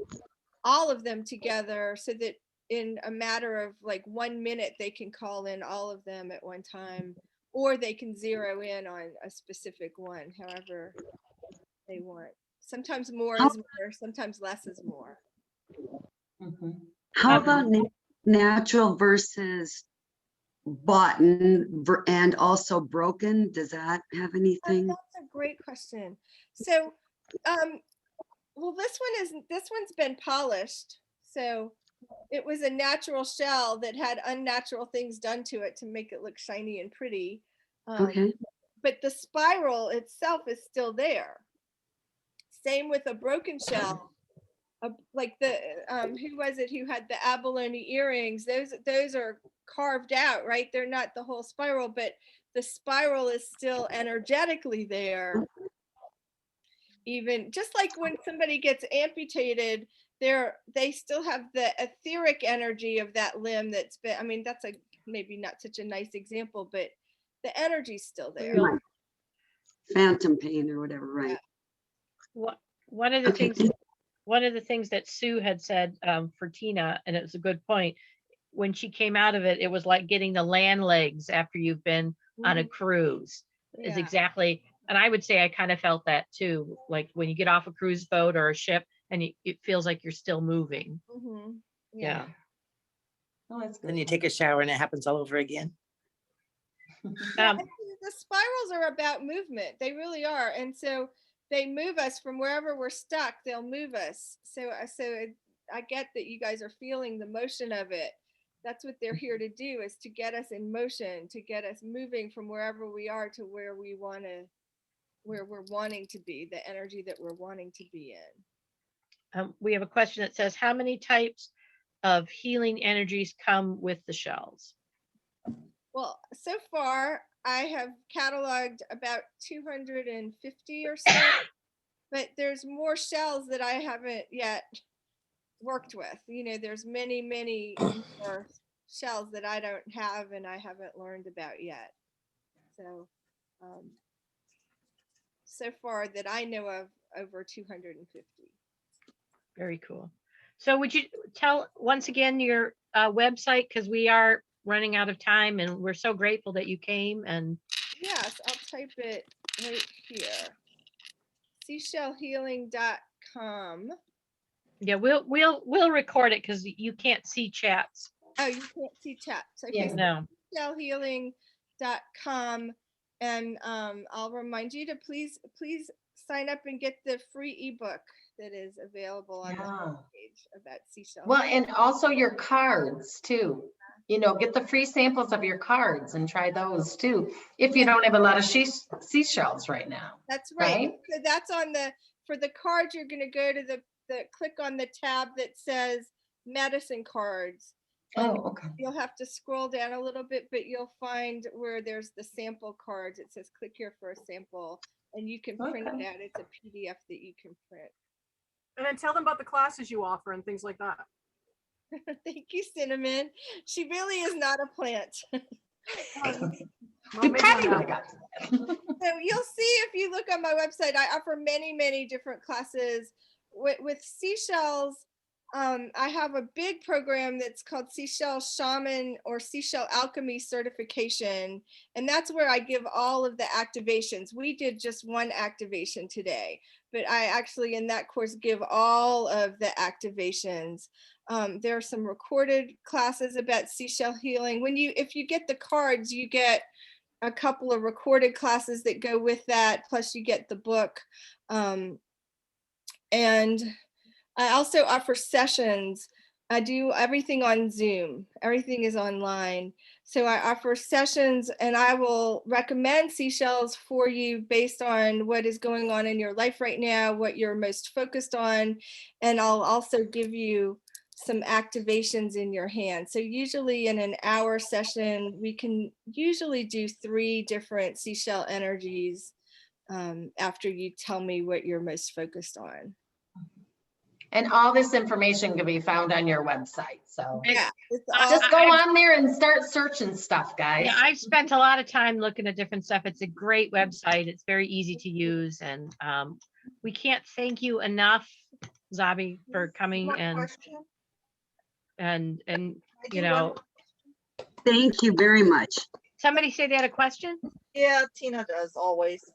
all of them together so that in a matter of like 1 minute, they can call in all of them at one time, or they can zero in on a specific one, however they want. Sometimes more is more, sometimes less is more. How about natural versus bought and also broken? Does that have anything? That's a great question. So, well, this one's been polished. So it was a natural shell that had unnatural things done to it to make it look shiny and pretty. Okay. But the spiral itself is still there. Same with a broken shell. Like the who was it who had the abalone earrings? Those are carved out, right? They're not the whole spiral, but the spiral is still energetically there. Even just like when somebody gets amputated, they still have the etheric energy of that limb that's been, I mean, that's maybe not such a nice example, but the energy's still there. Right. Phantom pain or whatever, right? One of the things that Sue had said for Tina, and it was a good point, when she came out of it, it was like getting the land legs after you've been on a cruise. Is exactly, and I would say I kind of felt that too, like when you get off a cruise boat or a ship and it feels like you're still moving. Yeah. Oh, that's good. Then you take a shower and it happens all over again. The spirals are about movement. They really are. And so they move us from wherever we're stuck. They'll move us. So I get that you guys are feeling the motion of it. That's what they're here to do, is to get us in motion, to get us moving from wherever we are to where we're wanting to be, the energy that we're wanting to be in. We have a question that says, how many types of healing energies come with the shells? Well, so far I have cataloged about 250 or so, but there's more shells that I haven't yet worked with. There's many more shells that I don't have and I haven't learned about yet. So, so far that I know of, over 250. Very cool. So would you tell once again your website, because we are running out of time and we're so grateful that you came. And yes, I'll type it right here. Seashellhealing.com. Yeah, we'll record it because you can't see chats. Oh, you can't see chats. Okay, Yeah. No. Seashellhealing.com, and I'll remind you to please sign up and get the free ebook that is available on the page about Seashell. Well, and also your cards too. Get the free samples of your cards and try those too. If you don't have a lot of seashells right now. That's right. So that's for the cards, you're going to go to the click on the tab that says medicine cards. And okay. You'll have to scroll down a little bit, but you'll find where there's the sample cards. It says click here for a sample, and you can print it out. It's a PDF that you can print. And then tell them about the classes you offer and things like that. Thank you, Cinnamon. She really is not a plant. Well, So you'll see if you look on my website, I offer many different classes. With seashells, I have a big program that's called Seashell Shaman or Seashell Alchemy Certification. And that's where I give all of the activations. We did just one activation today, but I actually in that course give all of the activations. There are some recorded classes about seashell healing. If you get the cards, you get a couple of recorded classes that go with that. Plus you get the book. And I also offer sessions. I do everything on Zoom. Everything is online. So I offer sessions and I will recommend Seashells for you based on what is going on in your life right now, what you're most focused on. And I'll also give you some activations in your hand. So usually in an hour session, we can usually do 3 different seashell energies after you tell me what you're most focused on. And all this information can be found on your website. So Yeah, just go on there and start searching stuff, guys. Yeah, I've spent a lot of time looking at different stuff. It's a great website. It's very easy to use, and we can't thank you enough, Zabe, for coming One and question. I you do know. Thank you very much. Somebody say they had a question? Yeah, Tina does always.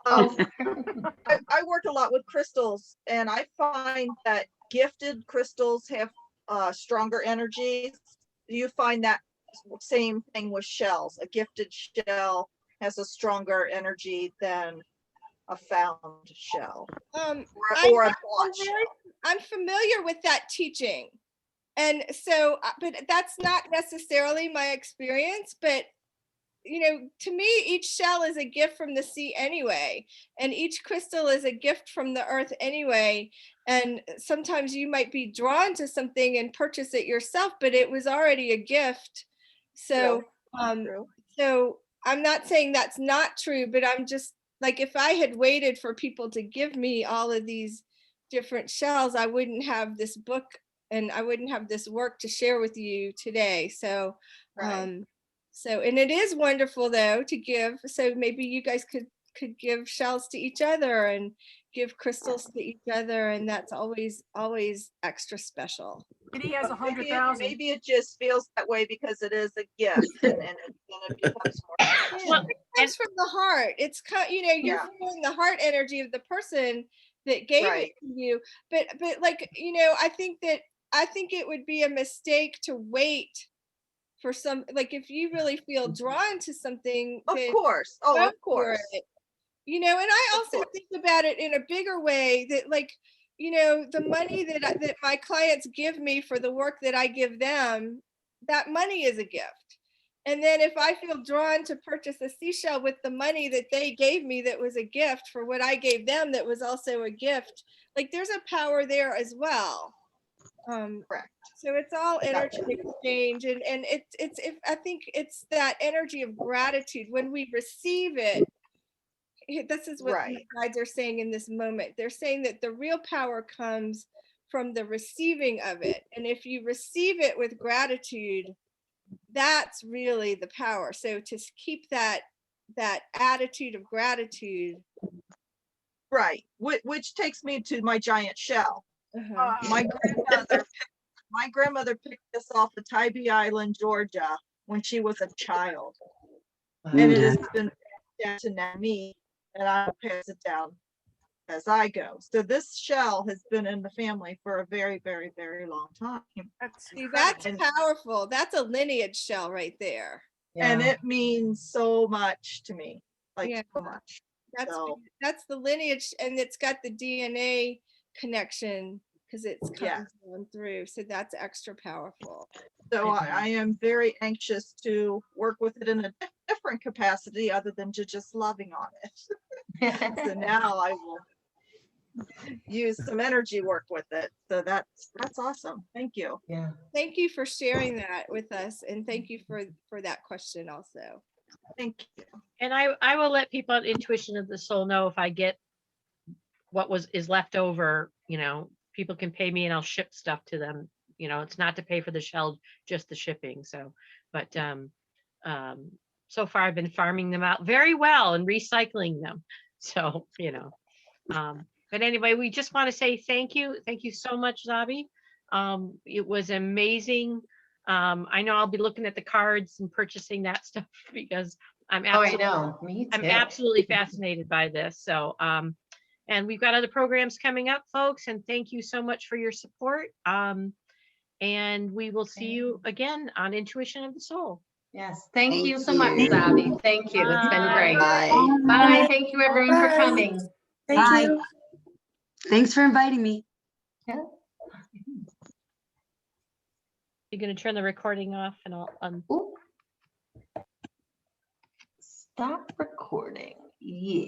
I work a lot with crystals, and I find that gifted crystals have stronger energies. Do you find that same thing with shells? A gifted shell has a stronger energy than a found shell, or a bought shell. I'm familiar with that teaching. And so, but that's not necessarily my experience, but you know, to me, each shell is a gift from the sea anyway, and each crystal is a gift from the earth anyway. And sometimes you might be drawn to something and purchase it yourself, but it was already a gift. So, so I'm not saying that's not true, but I'm just like, if I had waited for people to give me all of these different shells, I wouldn't have this book and I wouldn't have this work to share with you today. So, so, and it is wonderful though to give. So maybe you guys could give shells to each other and give crystals to each other, and that's always extra special. Kitty has But 100,000. maybe it just feels that way because it is a gift, and it becomes more special. Well, It comes from the heart. It's you know, you're feeling the heart energy of the person that gave it to you. But like, you know, I think it would be a mistake to wait for some, like if you really feel drawn to something, Of course. Oh, of course. You know, and I also think about it in a bigger way that, like, you know, the money that my clients give me for the work that I give them, that money is a gift. And then if I feel drawn to purchase a seashell with the money that they gave me that was a gift for what I gave them that was also a gift, like there's a power there as well. Correct. So it's all energy exchange, and I think it's that energy of gratitude when we receive it. This is what the guides are saying in this moment. They're saying that the real power comes from the receiving of it, and if you receive it with gratitude, that's really the power. So to keep that attitude of gratitude, right? Which takes me to my giant shell. My grandmother picked this off of Tybee Island, Georgia, when she was a child, and it has been passed down to me, and I'll pass it down as I go. So this shell has been in the family for a very, very, very long time. That's powerful. That's a lineage shell right there. And it means so much to me, like so much. That's the lineage, and it's got the DNA connection because it's coming through. So that's extra powerful. So I am very anxious to work with it in a different capacity other than just loving on it. So now I will use some energy work with it. So that's awesome. Thank you. Yeah. Thank you for sharing that with us, and thank you for that question also. Thank you. And I will let people at Intuition of the Soul know if I get what is left over. You know, people can pay me and I'll ship stuff to them. You know, it's not to pay for the shell, just the shipping. So, but so far I've been farming them out very well and recycling them. So, you know, but anyway, we just want to say thank you. Thank you so much, Zabe. It was amazing. I know I'll be looking at the cards and purchasing that stuff because I'm Oh, I absolutely, know, me I'm too. absolutely fascinated by this. So, and we've got other programs coming up, folks, and thank you so much for your support. And we will see you again on Intuition of the Soul. Yes, thank you Thank so much, you. Zabe. Thank you. It's been Bye. great. Bye. Bye. Thank you everyone for Bye. coming. Thank Bye. you. Thanks for inviting me. Yeah. You're gonna turn the recording off and I'll Ooh. Stop recording. Yeah.